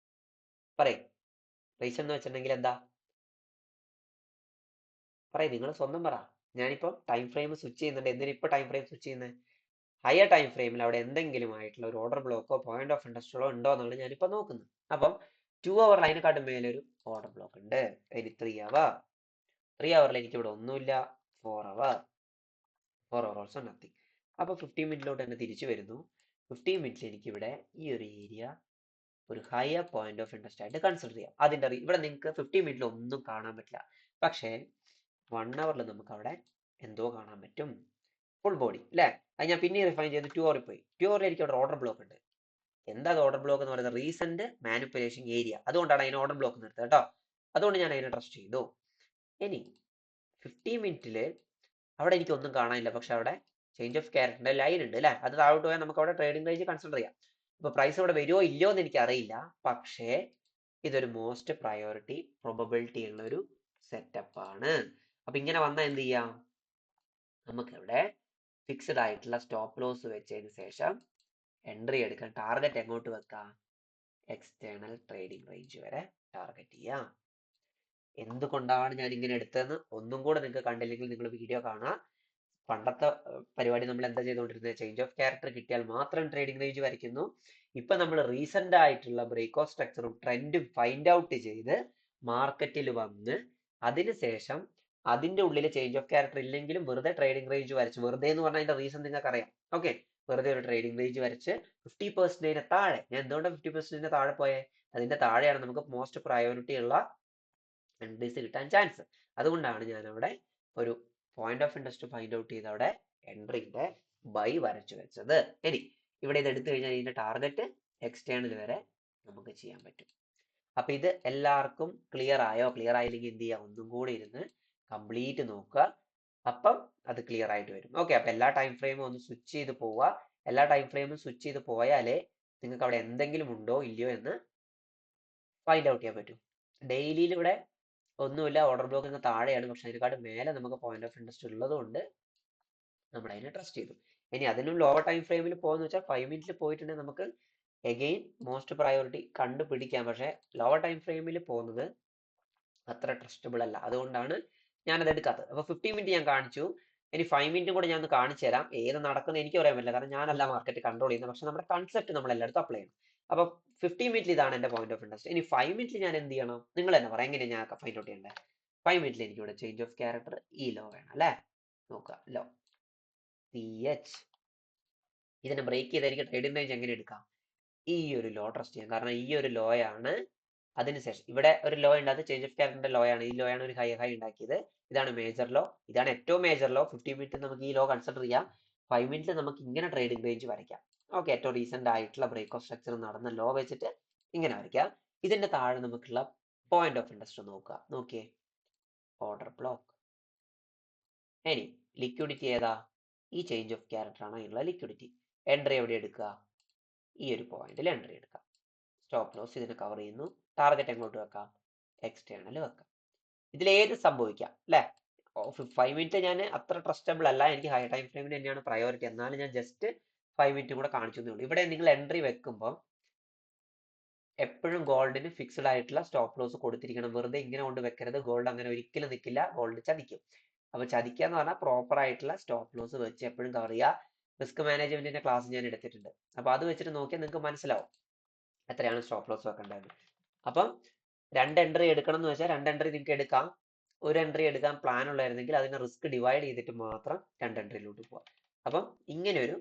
പറയും. റീസൺ എന്ന് വെച്ചിട്ടുണ്ടെങ്കിൽ എന്താ? പറയും, നിങ്ങൾ സ്വന്തം പറ. ഞാനിപ്പോ ടൈം ഫ്രെയിം സ്വിച്ച് ചെയ്യുന്നുണ്ട്. എന്തിനാ ഇപ്പൊ ടൈം ഫ്രെയിം സ്വിച്ച് ചെയ്യുന്നത്? ഹയർ ടൈം ഫ്രെയിമിൽ അവിടെ എന്തെങ്കിലും ആയിട്ടുള്ള ഒരു ഓർഡർ ബ്ലോക്കോ പോയിന്റ് ഓഫ് ഇൻട്രസ്റ്റോ ഉണ്ടോ എന്നാണ് ഞാനിപ്പോ നോക്കുന്നത്. അപ്പം 2 അവർ അതിനെക്കാട്ടും മേലെ ഒരു ഓർഡർ ബ്ലോക്ക് ഉണ്ട്. ഇനി 3 അവർ. 3 അവറിൽ എനിക്ക് ഇവിടെ ഒന്നുമില്ല. 4 അവർ. 4 അവർ ഓൾസോ നത്തിങ്. അപ്പൊ 15 മിനിറ്റിലോട്ട് തന്നെ തിരിച്ചു വരുന്നു. 15 മിനിറ്റിൽ എനിക്ക് ഇവിടെ ഈ ഒരു ഏരിയ ഒരു ഹയർ പോയിന്റ് ഓഫ് ഇൻട്രസ്റ്റ് ആയിട്ട് കൺസിഡർ ചെയ്യാം. അതിന്റെ ഇവിടെ നിങ്ങൾക്ക് 15 മിനിറ്റിൽ ഒന്നും കാണാൻ പറ്റില്ല. പക്ഷേ 1 അവറിൽ നമുക്ക് അവിടെ എന്തോ കാണാൻ പറ്റും. ഫുൾ ബോഡി അല്ലെ? അത് ഞാൻ പിന്നെ റിഫൈൻ ചെയ്ത് 2 അവറിൽ പോയി. 2 അവറിൽ എനിക്ക് അവിടെ ഓർഡർ ബ്ലോക്ക് ഉണ്ട്. എന്താ ഓർഡർ ബ്ലോക്ക് എന്ന് പറയുന്നത്? Recent manipulation area. അതുകൊണ്ടാണ് അതിന് ഓർഡർ ബ്ലോക്ക് നിർത്തുന്നത് കേട്ടോ. അതുകൊണ്ട് ഞാൻ അതിനെ ട്രസ്റ്റ് ചെയ്തു. ഇനി 15 മിനിറ്റില് അവിടെ എനിക്ക് ഒന്നും കാണാനില്ല. പക്ഷെ അവിടെ ചേഞ്ച് ഓഫ് ക്യാരക്ടറിന്റെ ലൈൻ ഉണ്ട് അല്ലെ? അത് താഴോട്ട് പോയാൽ നമുക്ക് അവിടെ ട്രേഡിംഗ് റേഞ്ച് കൺസിഡർ ചെയ്യാം. ഇപ്പൊ പ്രൈസ് ഇവിടെ വരുമോ ഇല്ലയോ എന്ന് എനിക്ക് അറിയില്ല. പക്ഷേ ഇതൊരു മോസ്റ്റ് പ്രയോറിറ്റി പ്രോബബിലിറ്റി ഉള്ള ഒരു സെറ്റപ്പ് ആണ്. അപ്പൊ ഇങ്ങനെ വന്നാൽ എന്ത് ചെയ്യാം? നമുക്ക് ഇവിടെ ഫിക്സ്ഡ് ആയിട്ടുള്ള സ്റ്റോപ്പ് ലോസ് വെച്ചതിന് ശേഷം എൻട്രി എടുക്കാൻ ടാർഗറ്റ് എങ്ങോട്ട് വെക്കാം? എക്സ്റ്റേണൽ ട്രേഡിംഗ് റേഞ്ച് വരെ ടാർഗറ്റ് ചെയ്യാം. എന്തുകൊണ്ടാണ് ഞാൻ ഇങ്ങനെ എടുത്തതെന്ന് ഒന്നും കൂടെ നിങ്ങൾക്ക് കണ്ടില്ലെങ്കിൽ നിങ്ങൾ വീഡിയോ കാണാം. പണ്ടത്തെ പരിപാടി നമ്മൾ എന്താ ചെയ്തുകൊണ്ടിരുന്നത്? ചേഞ്ച് ഓഫ് ക്യാരക്ടർ കിട്ടിയാൽ മാത്രം ട്രേഡിംഗ് റേഞ്ച് വരയ്ക്കുന്നു. ഇപ്പൊ നമ്മൾ റീസെന്റ് ആയിട്ടുള്ള ബ്രേക്ക് ഓഫ് സ്ട്രക്ചറും ട്രെൻഡും ഫൈൻഡ് ഔട്ട് ചെയ്ത് മാർക്കറ്റിൽ വന്ന് അതിനുശേഷം അതിന്റെ ഉള്ളിൽ ചേഞ്ച് ഓഫ് ക്യാരക്ടർ ഇല്ലെങ്കിലും വെറുതെ ട്രേഡിംഗ് റേഞ്ച് വരച്ചു. വെറുതെ എന്ന് പറഞ്ഞാൽ അതിന്റെ റീസൺ നിങ്ങൾക്ക് അറിയാം. ഓക്കെ, വെറുതെ ഒരു ട്രേഡിംഗ് റേഞ്ച് വരച്ച് 50% താഴെ. ഞാൻ എന്തുകൊണ്ടാണ് 50% താഴെ പോയേ? അതിന്റെ താഴെയാണ് നമുക്ക് മോസ്റ്റ് പ്രയോറിറ്റി ഉള്ള എൻട്രീസ് കിട്ടാൻ ചാൻസ്. അതുകൊണ്ടാണ് ഞാൻ അവിടെ ഒരു point of interest find out ചെയ്ത് അവിടെ എൻട്രിന്റെ ബൈ വരച്ചു വെച്ചത്. ഇനി ഇവിടെ ഇത് എടുത്തു കഴിഞ്ഞാൽ ഇതിന്റെ ടാർഗറ്റ് എക്സ്റ്റേണൽ വരെ നമുക്ക് ചെയ്യാൻ പറ്റും. അപ്പൊ ഇത് എല്ലാവർക്കും ക്ലിയർ ആയോ? ക്ലിയർ ആയില്ലെങ്കിൽ എന്ത് ചെയ്യാം? ഒന്നും കൂടി ഇരുന്ന് കംപ്ലീറ്റ് നോക്കുക. അപ്പം അത് ക്ലിയർ ആയിട്ട് വരും. ഓക്കെ, അപ്പൊ എല്ലാ ടൈം ഫ്രെയിമും ഒന്ന് സ്വിച്ച് ചെയ്ത് പോവുക. എല്ലാ ടൈം ഫ്രെയിമും സ്വിച്ച് ചെയ്ത് പോയാലേ നിങ്ങൾക്ക് അവിടെ എന്തെങ്കിലും ഉണ്ടോ ഇല്ലയോ എന്ന് ഫൈൻഡ് ഔട്ട് ചെയ്യാൻ പറ്റും. ഡെയിലിയിൽ ഇവിടെ ഒന്നുമില്ല, ഓർഡർ ബ്ലോക്ക് താഴെയാണ്. പക്ഷെ അതിനെക്കാട് മേലെ നമുക്ക് പോയിന്റ് ഓഫ് ഇൻട്രസ്റ്റ് ഉള്ളത് കൊണ്ട് നമ്മൾ അതിനെ ട്രസ്റ്റ് ചെയ്തു. ഇനി അതിനും ലോവർ ടൈം ഫ്രെയിമിൽ പോകുന്ന വെച്ചാൽ 5 മിനിറ്റിൽ പോയിട്ടുണ്ടെങ്കിൽ നമുക്ക് എഗെയിൻ മോസ്റ്റ് പ്രയോറിറ്റി കണ്ടുപിടിക്കാം. പക്ഷെ ലോവർ ടൈം ഫ്രെയിമിൽ പോകുന്നത് അത്ര ട്രസ്റ്റബിൾ അല്ല. അതുകൊണ്ടാണ് ഞാനത് എടുക്കാത്തത്. അപ്പൊ 15 മിനിറ്റ് ഞാൻ കാണിച്ചു. ഇനി 5 മിനിറ്റും കൂടെ ഞാൻ ഒന്ന് കാണിച്ചു തരാം. ഏത് നടക്കുന്നത് എനിക്ക് പറയാൻ പറ്റില്ല, കാരണം ഞാനല്ല മാർക്കറ്റ് കൺട്രോൾ ചെയ്യുന്നത്. പക്ഷെ നമ്മുടെ കൺസെപ്റ്റ് നമ്മൾ എല്ലായിടത്തും അപ്ലൈ ചെയ്യണം. അപ്പൊ 15 മിനിറ്റിൽ ഇതാണ് എന്റെ പോയിന്റ് ഓഫ് ഇൻട്രസ്റ്റ്. ഇനി 5 മിനിറ്റിൽ ഞാൻ എന്ത് ചെയ്യണം? നിങ്ങൾ തന്നെ പറയാം എങ്ങനെയാണ് ഞാൻ ഫൈൻഡ് ഔട്ട് ചെയ്യേണ്ടത്. 5 മിനിറ്റിൽ എനിക്ക് ഇവിടെ ചേഞ്ച് ഓഫ് ക്യാരക്ടർ ഈ ലോ വേണം അല്ലെ? നോക്കുക, ലോ CH. ഇതിനെ ബ്രേക്ക് ചെയ്തായിരിക്കും ട്രേഡിംഗ് റേഞ്ച് എങ്ങനെ എടുക്കാം? ഈ ഒരു ലോ ട്രസ്റ്റ് ചെയ്യാം. കാരണം ഈ ഒരു ലോ ആണ്. അതിനുശേഷം ഇവിടെ ഒരു ലോ ഉണ്ട്, അത് ചേഞ്ച് ഓഫ് ക്യാരക്ടറിന്റെ ലോ ആണ്. ഈ ലോ ആണ് ഒരു ഹൈ ഉണ്ടാക്കിയത്. ഇതാണ് മേജർ ലോ, ഇതാണ് ഏറ്റവും മേജർ ലോ. 15 മിനിറ്റ് നമുക്ക് ഈ ലോ കൺസിഡർ ചെയ്യാം. 5 മിനിറ്റ് നമുക്ക് ഇങ്ങനെ ട്രേഡിംഗ് റേഞ്ച് വരയ്ക്കാം. ഓക്കെ, ഏറ്റവും റീസെന്റ് ആയിട്ടുള്ള ബ്രേക്ക് ഓഫ് സ്ട്രക്ചർ നടന്ന ലോ വെച്ചിട്ട് ഇങ്ങനെ വരയ്ക്കാം. ഇതിന്റെ താഴെ നമുക്കുള്ള പോയിന്റ് ഓഫ് ഇൻട്രസ്റ്റ് നോക്കുക. നോക്കിയേ, ഓർഡർ ബ്ലോക്ക്. ഇനി ലിക്വിഡിറ്റി ഏതാ? ഈ ചേഞ്ച് ഓഫ് ക്യാരക്ടർ ആണ് അതിനുള്ള ലിക്വിഡിറ്റി. എൻട്രി എവിടെ എടുക്കുക? ഈ ഒരു പോയിന്റിൽ എൻട്രി എടുക്കാം. സ്റ്റോപ്പ് ലോസ് ഇതിനെ കവർ ചെയ്യുന്നു. ടാർഗറ്റ് എങ്ങോട്ട് വെക്കാം? എക്സ്റ്റേണൽ വെക്കാം. ഇതിലേത് സംഭവിക്കാം അല്ലെ? 5 മിനിറ്റ് ഞാൻ അത്ര ട്രസ്റ്റബിൾ അല്ല, എനിക്ക് ഹൈ ടൈം ഫ്രെയിമിന് തന്നെയാണ് പ്രയോറിറ്റി. എന്നാലും ഞാൻ ജസ്റ്റ് 5 മിനിറ്റ് കൂടെ കാണിച്ചു എന്നേ ഉള്ളൂ. ഇവിടെ നിങ്ങൾ എൻട്രി വെക്കുമ്പോൾ എപ്പോഴും ഗോൾഡിന് ഫിക്സ്ഡ് ആയിട്ടുള്ള സ്റ്റോപ്പ് ലോസ് കൊടുത്തിരിക്കണം. വെറുതെ ഇങ്ങനെ കൊണ്ട് വെക്കരുത്. ഗോൾഡ് അങ്ങനെ ഒരിക്കലും നിൽക്കില്ല, ഗോൾഡ് ചതിക്കും. അപ്പൊ ചതിക്കുക എന്ന് പറഞ്ഞാൽ പ്രോപ്പർ ആയിട്ടുള്ള സ്റ്റോപ്പ് ലോസ് വെച്ച് എപ്പോഴും കവർ ചെയ്യുക. റിസ്ക് മാനേജ്മെന്റിന്റെ ക്ലാസ് ഞാൻ എടുത്തിട്ടുണ്ട്. അപ്പൊ അത് വെച്ചിട്ട് നോക്കിയാൽ നിങ്ങൾക്ക് മനസ്സിലാവും എത്രയാണ് സ്റ്റോപ്പ് ലോസ് വെക്കേണ്ടത്. അപ്പം 2 എൻട്രി എടുക്കണം എന്ന് വെച്ചാൽ 2 എൻട്രി നിങ്ങൾക്ക് എടുക്കാം. ഒരു എൻട്രി എടുക്കാൻ പ്ലാൻ ഉള്ളായിരുന്നെങ്കിൽ അതിനെ റിസ്ക് ഡിവൈഡ് ചെയ്തിട്ട് മാത്രം 2 എൻട്രിയിലോട്ട് പോവാം. അപ്പം ഇങ്ങനെ ഒരു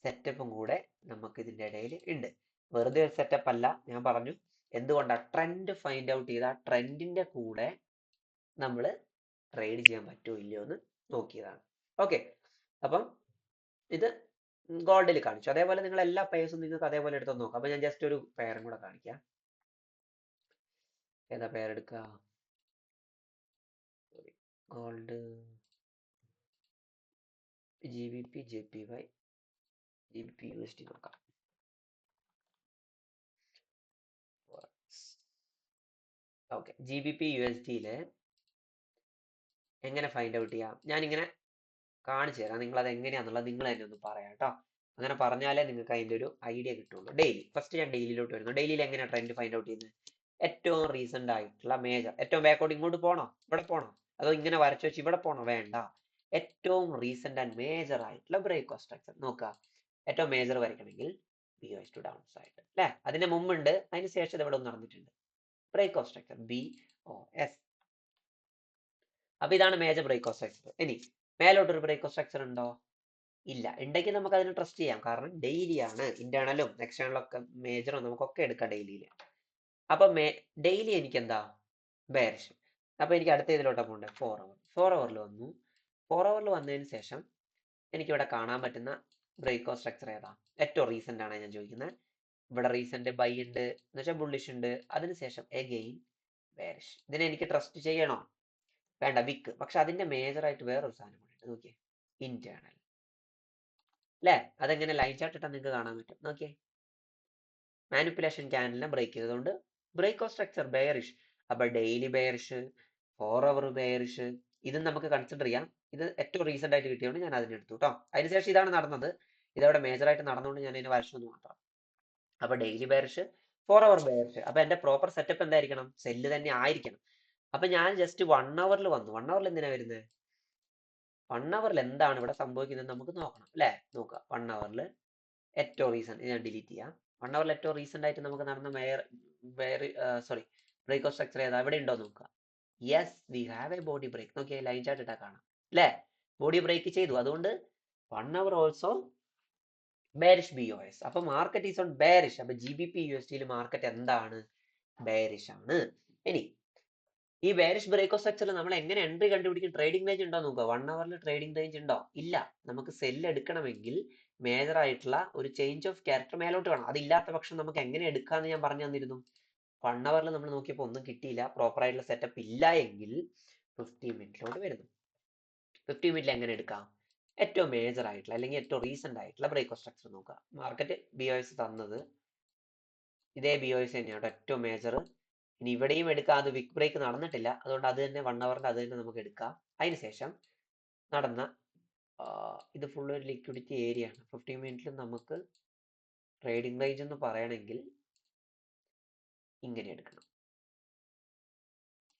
സെറ്റപ്പും കൂടെ നമുക്ക് ഇതിന്റെ ഇടയിൽ ഉണ്ട്. വെറുതെ ഒരു സെറ്റപ്പ് അല്ല. ഞാൻ പറഞ്ഞു എന്തുകൊണ്ടാണ് ട്രെൻഡ് ഫൈൻഡ് ഔട്ട് ചെയ്ത ട്രെൻഡിന്റെ കൂടെ നമ്മൾ ട്രേഡ് ചെയ്യാൻ പറ്റുമോ ഇല്ലയോ എന്ന് നോക്കിയതാണ്. ഓക്കെ, അപ്പം ഇത് ഗോൾഡിൽ കാണിച്ചു. അതേപോലെ നിങ്ങൾ എല്ലാ പെയർസും നിങ്ങൾക്ക് അതേപോലെ എടുത്ത് നോക്കാം. അപ്പൊ ഞാൻ ജസ്റ്റ് ഒരു പെയറും കൂടെ കാണിക്കാം. ഏതാ പെയർ എടുക്കുക? Gold GBP JPY GBP USD നോക്കാം. ഓക്കെ, GBP USD എങ്ങനെ ഫൈൻഡ് ഔട്ട് ചെയ്യാം? ഞാനിങ്ങനെ കാണിച്ചു തരാം. നിങ്ങൾ അത് എങ്ങനെയാണെന്നുള്ളത് നിങ്ങൾ തന്നെ ഒന്ന് പറയാം കേട്ടോ. അങ്ങനെ പറഞ്ഞാലേ നിങ്ങൾക്ക് അതിന്റെ ഒരു ഐഡിയ കിട്ടുള്ളൂ. ഡെയിലി ഫസ്റ്റ് ഞാൻ ഡെയിലിയിലോട്ട് വരുന്നു. ഡെയിലിയിൽ എങ്ങനെയാണ് ട്രെൻഡ് ഫൈൻഡ് ഔട്ട് ചെയ്യുന്നത്? ഏറ്റവും റീസെന്റ് ആയിട്ടുള്ള മേജർ, ഏറ്റവും ബാക്കോട്ട് ഇങ്ങോട്ട് പോണോ, ഇവിടെ പോണോ, അതോ ഇങ്ങനെ വരച്ചു വെച്ച് ഇവിടെ പോണോ? വേണ്ട, ഏറ്റവും റീസെന്റ് ആൻഡ് മേജർ ആയിട്ടുള്ള ബ്രേക്ക് ഓഫ് സ്ട്രക്ചർ നോക്കുക. ഏറ്റവും മേജർ വരയ്ക്കണമെങ്കിൽ BOS ടു ഡൗൺ സൈഡ് അല്ലെ, അതിന് മുമ്പുണ്ട്, അതിന് ശേഷം ഇവിടെ ഒന്ന് നടന്നിട്ടുണ്ട്. Break of structure BOS. അപ്പൊ ഇതാണ് മേജർ ബ്രേക്ക് ഓഫ് സ്ട്രക്ചർ. ഇനി മേലോട്ടൊരു ബ്രേക്ക് ഓഫ് സ്ട്രക്ചർ ഉണ്ടോ? ഇല്ല. ഉണ്ടെങ്കിൽ നമുക്ക് അതിന് ട്രസ്റ്റ് ചെയ്യാം, കാരണം ഡെയിലി ആണ്. ഇന്റേണലും എക്സ്റ്റേണലും ഒക്കെ മേജറും നമുക്കൊക്കെ എടുക്കാം ഡെയിലിയിൽ. അപ്പൊ ഡെയിലി എനിക്ക് എന്താ ബെയറിഷ്. അപ്പൊ എനിക്ക് അടുത്ത ഇതിലോട്ടാ പോകണ്ടേ? 4 അവറിൽ വന്നു. 4 അവറിൽ വന്നതിന് ശേഷം എനിക്ക് ഇവിടെ കാണാൻ പറ്റുന്ന ബ്രേക്ക് ഓഫ് സ്ട്രക്ചർ ഏതാ? ഏറ്റവും റീസെന്റ് ആണ് ഞാൻ ചോദിക്കുന്നത്. ഇവിടെ റീസെന്റ് ബൈ ഉണ്ട് എന്ന് വെച്ചാൽ ബുള്ളിഷ് ഉണ്ട്, അതിനുശേഷം എഗെയിൻ ബെയറിഷ്. ഇതിനെ എനിക്ക് ട്രസ്റ്റ് ചെയ്യണോ? വേണ്ട, വിക്ക്. പക്ഷെ അതിന്റെ മേജർ ആയിട്ട് വേറൊരു സാധനം കൂടി ഉണ്ട്, നോക്കിയേ, ഇന്റേണൽ അല്ലേ? അതെങ്ങനെ ലൈൻ ചാർട്ട് ഇട്ടാൽ നിങ്ങൾക്ക് കാണാൻ പറ്റും. നോക്കിയേ, മാനിപ്പുലേഷൻ ക്യാൻഡലിനെ ബ്രേക്ക് ചെയ്തതുകൊണ്ട് ബ്രേക്ക് ഓഫ് സ്ട്രക്ചർ ബെയറിഷ്. അപ്പൊ ഡെയിലി ബെയറിഷ്, 4 അവർ ബെയറിഷ്, ഇതും നമുക്ക് കൺസിഡർ ചെയ്യാം. ഇത് ഏറ്റവും റീസെന്റ് ആയിട്ട് കിട്ടിയതുകൊണ്ട് ഞാൻ അതിനെടുത്തു കേട്ടോ. അതിനുശേഷം ഇതാണ് നടന്നത്. ഇതവിടെ മേജർ ആയിട്ട് നടന്നുകൊണ്ട് ഞാൻ ഇതിനെ വരച്ചെന്ന് മാത്രം. അപ്പൊ ഡെയിലി ബെയറിഷ്, 4 അവർ ബെയറിഷ്. അപ്പൊ എന്റെ പ്രോപ്പർ സെറ്റപ്പ് എന്തായിരിക്കണം? സെല്ല് തന്നെ ആയിരിക്കണം. അപ്പൊ ഞാൻ ജസ്റ്റ് 1 അവറിൽ വന്നു. 1 അവറിൽ എന്തിനാ വരുന്നത്? 1 അവറിൽ എന്താണ് ഇവിടെ സംഭവിക്കുന്നത് നമുക്ക് നോക്കണം അല്ലെ? നോക്കുക, 1 അവറിൽ ഏറ്റവും റീസെന്റ്, ഞാൻ ഡിലീറ്റ് ചെയ്യാം. 1 അവറിൽ ഏറ്റവും റീസെന്റ് ആയിട്ട് നമുക്ക് നടന്ന ബ്രേക്ക് ഓഫ് സ്ട്രക്ചർ ഏതാ? ഇവിടെ ഉണ്ടോ നോക്കുക. Yes, we have a body break. നോക്കിയാൽ ലൈൻ ചാർട്ട് ഇട്ടാ കാണാം അല്ലേ? ബോഡി ബ്രേക്ക് ചെയ്തു. അതുകൊണ്ട് 1 അവർ ഓൾസോ ബെയറിഷ് BOS. അപ്പൊ മാർക്കറ്റ് ഈസ് ഓൺ ബെയറിഷ്. അപ്പൊ GBP USD മാർക്കറ്റ് എന്താണ്? ബെയറിഷ് ആണ്. ഇനി ഈ ബെയറിഷ് ബ്രേക്ക് ഓഫ് സ്ട്രക്ചറിൽ നമ്മൾ എങ്ങനെ എൻട്രി കണ്ടുപിടിക്കും? ട്രേഡിംഗ് റേഞ്ച് ഉണ്ടോ നോക്കുക. 1 അവറിൽ ട്രേഡിംഗ് റേഞ്ച് ഉണ്ടോ? ഇല്ല. നമുക്ക് സെല്ല് എടുക്കണമെങ്കിൽ മേജർ ആയിട്ടുള്ള ഒരു ചേഞ്ച് ഓഫ് ക്യാരക്ടർ മേലോട്ട് വേണം. അതില്ലാത്ത പക്ഷം നമുക്ക് എങ്ങനെ എടുക്കാന്ന് ഞാൻ പറഞ്ഞു തന്നിരുന്നു. 1 അവറിൽ നമ്മൾ നോക്കിയപ്പോൾ ഒന്നും കിട്ടിയില്ല, പ്രോപ്പർ ആയിട്ടുള്ള സെറ്റപ്പ് ഇല്ല എങ്കിൽ 15 മിനിറ്റിലോട്ട് വരുന്നു. 15 മിനിറ്റിൽ എങ്ങനെ എടുക്കാം? ഏറ്റവും മേജർ ആയിട്ടുള്ള അല്ലെങ്കിൽ ഏറ്റവും റീസെന്റ് ആയിട്ടുള്ള ബ്രേക്ക് ഓഫ് സ്ട്രക്ചർ നോക്കുക. മാർക്കറ്റ് BOS തന്നത് ഇതേ BOS തന്നെയാണ് ഏറ്റവും മേജർ. ഇനി ഇവിടെയും എടുക്കാം, അത് വിക്ക് ബ്രേക്ക് നടന്നിട്ടില്ല, അതുകൊണ്ട് അത് തന്നെ 1 അവറിന്റെ അത് തന്നെ നമുക്ക് എടുക്കാം. അതിനുശേഷം നടന്ന ഇത് ഫുൾ ഒരു ലിക്വിഡിറ്റി ഏരിയ ആണ്. 15 മിനിറ്റിൽ നമുക്ക് ട്രേഡിംഗ് റേഞ്ച് എന്ന് പറയണമെങ്കിൽ ഇങ്ങനെ എടുക്കണം.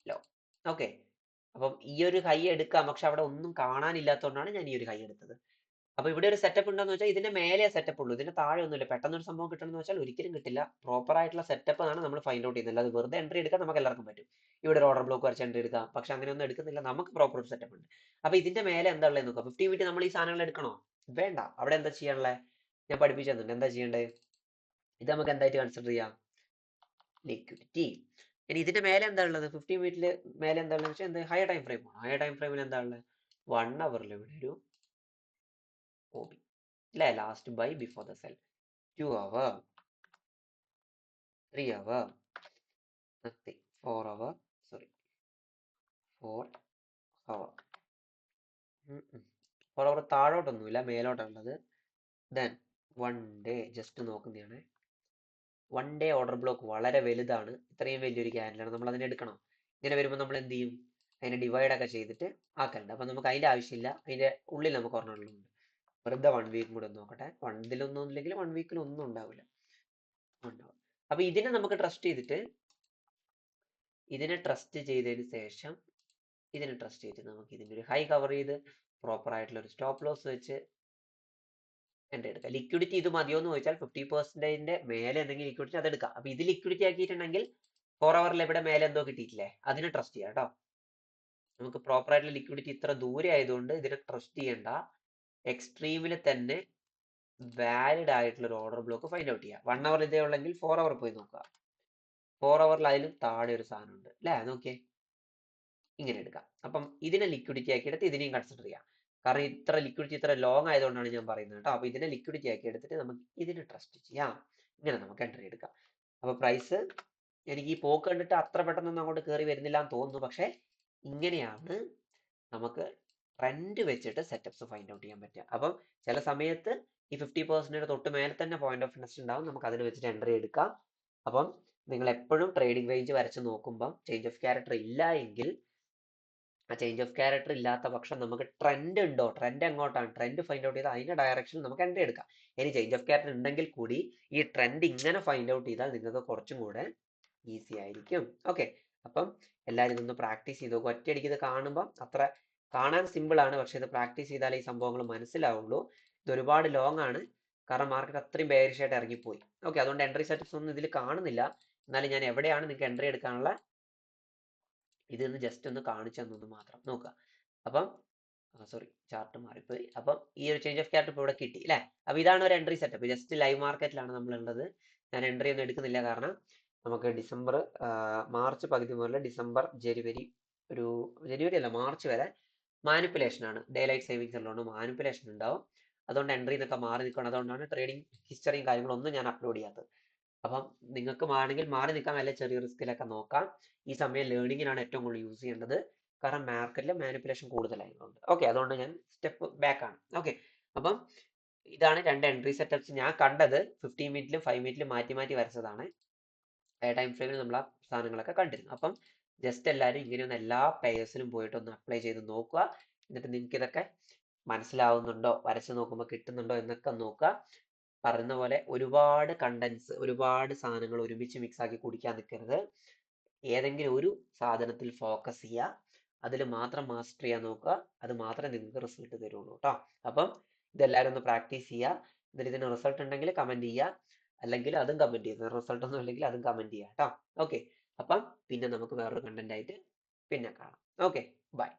Low, okay. അപ്പം ഈ ഒരു ഹൈ എടുക്കാം, പക്ഷെ അവിടെ ഒന്നും കാണാനില്ലാത്തതുകൊണ്ടാണ് ഞാൻ ഈ ഒരു ഹൈ എടുത്തത്. അപ്പൊ ഇവിടെ ഒരു സെറ്റപ്പ് ഉണ്ടെന്ന് വെച്ചാൽ ഇതിന്റെ മേലെ സെറ്റപ്പ് ഉള്ളൂ, ഇതിന്റെ താഴെ ഒന്നുമില്ല. പെട്ടെന്ന് ഒരു സംഭവം കിട്ടണമെന്ന് വെച്ചാൽ ഒരിക്കലും കിട്ടില്ല. പ്രോപ്പർ ആയിട്ടുള്ള സെറ്റപ്പ് ആണ് നമ്മൾ ഫൈൻഡ് ഔട്ട് ചെയ്യുന്നത്. അത് വെറുതെ എൻട്രി എടുക്കാൻ നമുക്ക് എല്ലാവർക്കും പറ്റും. ഇവിടെ ഒരു ഓർഡർ ബ്ലോക്ക് വരച്ച് എൻട്രി എടുക്കാം, പക്ഷെ അങ്ങനെയൊന്നും എടുക്കുന്നില്ല. നമുക്ക് പ്രോപ്പർ ഒരു സെറ്റപ്പ് ഉണ്ട്. അപ്പൊ ഇതിന്റെ മേലെ എന്താ ഉള്ളത് നോക്കാം. 15 മിനിറ്റ് നമ്മൾ ഈ സാധനങ്ങൾ എടുക്കണോ? വേണ്ട. അവിടെ എന്താ ചെയ്യാനുള്ളത് ഞാൻ പഠിപ്പിച്ചു തന്നിട്ടുണ്ട്. എന്താ ചെയ്യേണ്ടത്? ഇത് നമുക്ക് എന്തായിട്ട് കൺസിഡർ ചെയ്യാം? ലിക്വിഡിറ്റി. ഇനി ഇതിന്റെ മേലെ എന്താ ഉള്ളത്? 15 മിനിറ്റിൽ മേലെ എന്താ ഉള്ളത് വെച്ചാൽ എന്ത്? ഹയർ ടൈം ഫ്രെയിം ആണ്. ഹയർ ടൈം ഫ്രെയിമിൽ എന്താ ഉള്ളത്? 1 അവറിൽ ഇവിടെ ഒരു OB അല്ലെ, last buy before the sell. 2 hour, 3 hour, nothing. 4 hour, sorry, 4 hour. 4 hour താഴോട്ടൊന്നുമില്ല, മേലോട്ടുള്ളത്. ദെൻ 1 ഡേ ജസ്റ്റ് നോക്കുന്നതാണ്. 1 ഡേ ഓർഡർ ബ്ലോക്ക് വളരെ വലുതാണ്. ഇത്രയും വലിയൊരു ക്യാൻഡിലാണ്, നമ്മൾ അതിനെ എടുക്കണം. ഇങ്ങനെ വരുമ്പോൾ നമ്മൾ എന്ത് ചെയ്യും? അതിനെ ഡിവൈഡ് ഒക്കെ ചെയ്തിട്ട് ആക്കലുണ്ട്. അപ്പൊ നമുക്ക് അതിന്റെ ആവശ്യമില്ല. അതിന്റെ ഉള്ളിൽ നമുക്ക് ഒരെണ്ണമുണ്ട്. വെറുതെ 1 വീക്ക് കൂടെ നോക്കട്ടെ. 1 ഇതിലൊന്നും ഇല്ലെങ്കിൽ 1 വീക്കിൽ ഒന്നും ഉണ്ടാവില്ല. അപ്പൊ ഇതിനെ നമുക്ക് ട്രസ്റ്റ് ചെയ്തിട്ട്, ഇതിനെ ട്രസ്റ്റ് ചെയ്തതിന് ശേഷം ഇതിനെ ട്രസ്റ്റ് ചെയ്തിട്ട് നമുക്ക് ഇതിന്റെ ഒരു ഹൈ കവർ ചെയ്ത് പ്രോപ്പർ ആയിട്ടുള്ള ഒരു സ്റ്റോപ്പ് ലോസ് വെച്ച് എൻട്രി എടുക്കാം. ലിക്വിഡിറ്റി ഇത് മതിയോ എന്ന് ചോദിച്ചാൽ 50% മേലെ എന്തെങ്കിലും ലിക്വിഡിറ്റി അത് എടുക്കാം. അപ്പൊ ഇത് ലിക്വിഡിറ്റി ആക്കിയിട്ടുണ്ടെങ്കിൽ 4 അവറിൽ എവിടെ മേലെ എന്തോ കിട്ടിയിട്ടില്ലേ, അതിനെ ട്രസ്റ്റ് ചെയ്യാം കേട്ടോ. നമുക്ക് പ്രോപ്പർ ആയിട്ടുള്ള ലിക്വിഡിറ്റി ഇത്ര ദൂരെ ആയതുകൊണ്ട് ഇതിനെ ട്രസ്റ്റ് ചെയ്യേണ്ട. എക്സ്ട്രീമിൽ തന്നെ വാലിഡ് ആയിട്ടുള്ള ഒരു ഓർഡർ ബ്ലോക്ക് ഫൈൻഡ് ഔട്ട് ചെയ്യാം. 1 അവർ ഇതേ ഉള്ളെങ്കിൽ 4 അവർ പോയി നോക്കുക. 4 അവറിൽ അതിലും താഴെ ഒരു സാധനം ഉണ്ട് അല്ലേ, നോക്കിയേ, ഇങ്ങനെ എടുക്കാം. അപ്പം ഇതിനെ ലിക്വിഡിറ്റി ആക്കി എടുത്ത് ഇതിനെയും കൺസിഡർ ചെയ്യാം. കാരണം ഇത്ര ലിക്വിഡിറ്റി ഇത്ര ലോങ് ആയതുകൊണ്ടാണ് ഞാൻ പറയുന്നത് കേട്ടോ. അപ്പൊ ഇതിനെ ലിക്വിഡിറ്റി ആക്കി എടുത്തിട്ട് നമുക്ക് ഇതിനെ ട്രസ്റ്റ് ചെയ്യാം. ഇങ്ങനെ നമുക്ക് എൻട്രി എടുക്കാം. അപ്പൊ പ്രൈസ് എനിക്ക് ഈ പോക്ക് കണ്ടിട്ട് അത്ര പെട്ടെന്നൊന്നും അങ്ങോട്ട് കയറി വരുന്നില്ല എന്ന് തോന്നുന്നു. പക്ഷെ ഇങ്ങനെയാണ് നമുക്ക് ട്രെൻഡ് വെച്ചിട്ട് സെറ്റപ്സ് ഫൈൻഡ് ഔട്ട് ചെയ്യാൻ പറ്റുക. അപ്പം ചില സമയത്ത് ഈ 50% തൊട്ട് മേലെ തന്നെ പോയിന്റ് ഓഫ് ഇൻട്രസ്റ്റ് ഉണ്ടാവും, നമുക്ക് അതിൽ വെച്ചിട്ട് എൻട്രി എടുക്കാം. അപ്പം നിങ്ങൾ എപ്പോഴും ട്രേഡിംഗ് റേഞ്ച് വരച്ച് നോക്കുമ്പോൾ ചേഞ്ച് ഓഫ് ക്യാരക്ടർ ഇല്ല എങ്കിൽ, ആ ചേഞ്ച് ഓഫ് ക്യാരക്ടർ ഇല്ലാത്ത പക്ഷം നമുക്ക് ട്രെൻഡ് ഉണ്ടോ, ട്രെൻഡ് എങ്ങോട്ടാണ്, ട്രെൻഡ് ഫൈൻഡ് ഔട്ട് ചെയ്താൽ അതിന്റെ ഡയറക്ഷനിൽ നമുക്ക് എൻട്രി എടുക്കാം. ഇനി ചേഞ്ച് ഓഫ് ക്യാരക്ടർ ഉണ്ടെങ്കിൽ കൂടി ഈ ട്രെൻഡ് ഇങ്ങനെ ഫൈൻഡ് ഔട്ട് ചെയ്താൽ നിങ്ങൾക്ക് കുറച്ചും കൂടെ ഈസി ആയിരിക്കും. ഓക്കെ, അപ്പം എല്ലാവരും ഇതൊന്ന് പ്രാക്ടീസ് ചെയ്ത് നോക്കും. ഒറ്റയടിക്ക് ഇത് കാണുമ്പോൾ അത്ര കാണാൻ സിമ്പിൾ ആണ്, പക്ഷെ ഇത് പ്രാക്ടീസ് ചെയ്താലേ ഈ സംഭവങ്ങൾ മനസ്സിലാവുള്ളൂ. ഇത് ഒരുപാട് ലോങ് ആണ്, കാരണം മാർക്കറ്റ് അത്രയും ബെയറിഷ് ആയിട്ട് ഇറങ്ങിപ്പോയി. ഓക്കെ, അതുകൊണ്ട് എൻട്രി സെറ്റപ്സ് ഒന്നും ഇതിൽ കാണുന്നില്ല. എന്നാലും ഞാൻ എവിടെയാണ് നിങ്ങൾക്ക് എൻട്രി എടുക്കാനുള്ള ഇതൊന്ന് ജസ്റ്റ് ഒന്ന് കാണിച്ചു തന്നു മാത്രം. നോക്കുക, അപ്പം സോറി ചാർട്ട് മാറിപ്പോയി. അപ്പം ഈ ഒരു ചേഞ്ച് ഓഫ് ക്യാരക്ടർ ഇപ്പോൾ ഇവിടെ കിട്ടി അല്ലേ. അപ്പൊ ഇതാണ് ഒരു എൻട്രി സെറ്റപ്പ്. ജസ്റ്റ് ലൈവ് മാർക്കറ്റിലാണ് നമ്മൾ ഉള്ളത്. ഞാൻ എൻട്രി ഒന്നും എടുക്കുന്നില്ല, കാരണം നമുക്ക് മാർച്ച് പകുതി മുതൽ ഡിസംബർ ജനുവരി, ജനുവരി അല്ല മാർച്ച് വരെ മാനിപ്പുലേഷൻ ആണ്. ഡേ ലൈറ്റ് സേവിങ്സ് ഉള്ളതുകൊണ്ട് മാനിപ്പുലേഷൻ ഉണ്ടാവും. അതുകൊണ്ട് എൻട്രി എന്നൊക്കെ മാറി നിൽക്കണം. അതുകൊണ്ടാണ് ട്രേഡിംഗ് ഹിസ്റ്ററിയും കാര്യങ്ങളൊന്നും ഞാൻ അപ്ലോഡ് ചെയ്യാത്തത്. അപ്പം നിങ്ങൾക്ക് വേണമെങ്കിൽ മാറി നിൽക്കാം, അല്ലെങ്കിൽ ചെറിയ റിസ്കിലൊക്കെ നോക്കാം. ഈ സമയം ലേണിങ്ങിനാണ് ഏറ്റവും കൂടുതൽ യൂസ് ചെയ്യേണ്ടത്, കാരണം മാർക്കറ്റിൽ മാനിപ്പുലേഷൻ കൂടുതലായതുകൊണ്ട്. ഓക്കെ, അതുകൊണ്ട് ഞാൻ സ്റ്റെപ്പ് ബാക്ക് ആണ്. ഓക്കെ, അപ്പം ഇതാണ് രണ്ട് എൻട്രി സെറ്റപ്സ് ഞാൻ കണ്ടത്. 15 മിനിറ്റിലും 5 മിനിറ്റിലും മാറ്റി മാറ്റി വരച്ചതാണ്. ടൈം ഫ്രെയിമിൽ നമ്മൾ ആ സാധനങ്ങളൊക്കെ കണ്ടിരുന്നു. അപ്പം ജസ്റ്റ് എല്ലാവരും ഇങ്ങനെയൊന്ന് എല്ലാ പെയേഴ്സിലും പോയിട്ട് ഒന്ന് അപ്ലൈ ചെയ്ത് നോക്കുക. എന്നിട്ട് നിങ്ങൾക്ക് ഇതൊക്കെ മനസ്സിലാവുന്നുണ്ടോ, വരച്ച് നോക്കുമ്പോൾ കിട്ടുന്നുണ്ടോ എന്നൊക്കെ നോക്കുക. പറയുന്ന പോലെ ഒരുപാട് കണ്ടൻസ്, ഒരുപാട് സാധനങ്ങൾ ഒരുമിച്ച് മിക്സ് ആക്കി കുടിക്കാൻ നിൽക്കരുത്. ഏതെങ്കിലും ഒരു സാധനത്തിൽ ഫോക്കസ് ചെയ്യുക, അതിൽ മാത്രം മാസ്റ്റർ ചെയ്യാൻ നോക്കുക. അത് മാത്രമേ നിങ്ങൾക്ക് റിസൾട്ട് തരുള്ളൂ കേട്ടോ. അപ്പം ഇതെല്ലാവരും ഒന്ന് പ്രാക്ടീസ് ചെയ്യുക. ഇതിന് റിസൾട്ട് ഉണ്ടെങ്കിൽ കമന്റ് ചെയ്യുക, അല്ലെങ്കിൽ അതും കമന്റ് ചെയ്യുക. റിസൾട്ട് ഒന്നും ഇല്ലെങ്കിൽ അതും കമന്റ് ചെയ്യുക കേട്ടോ. ഓക്കെ, അപ്പം പിന്നെ നമുക്ക് വേറൊരു കണ്ടന്റ് ആയിട്ട് പിന്നെ കാണാം. Okay, by.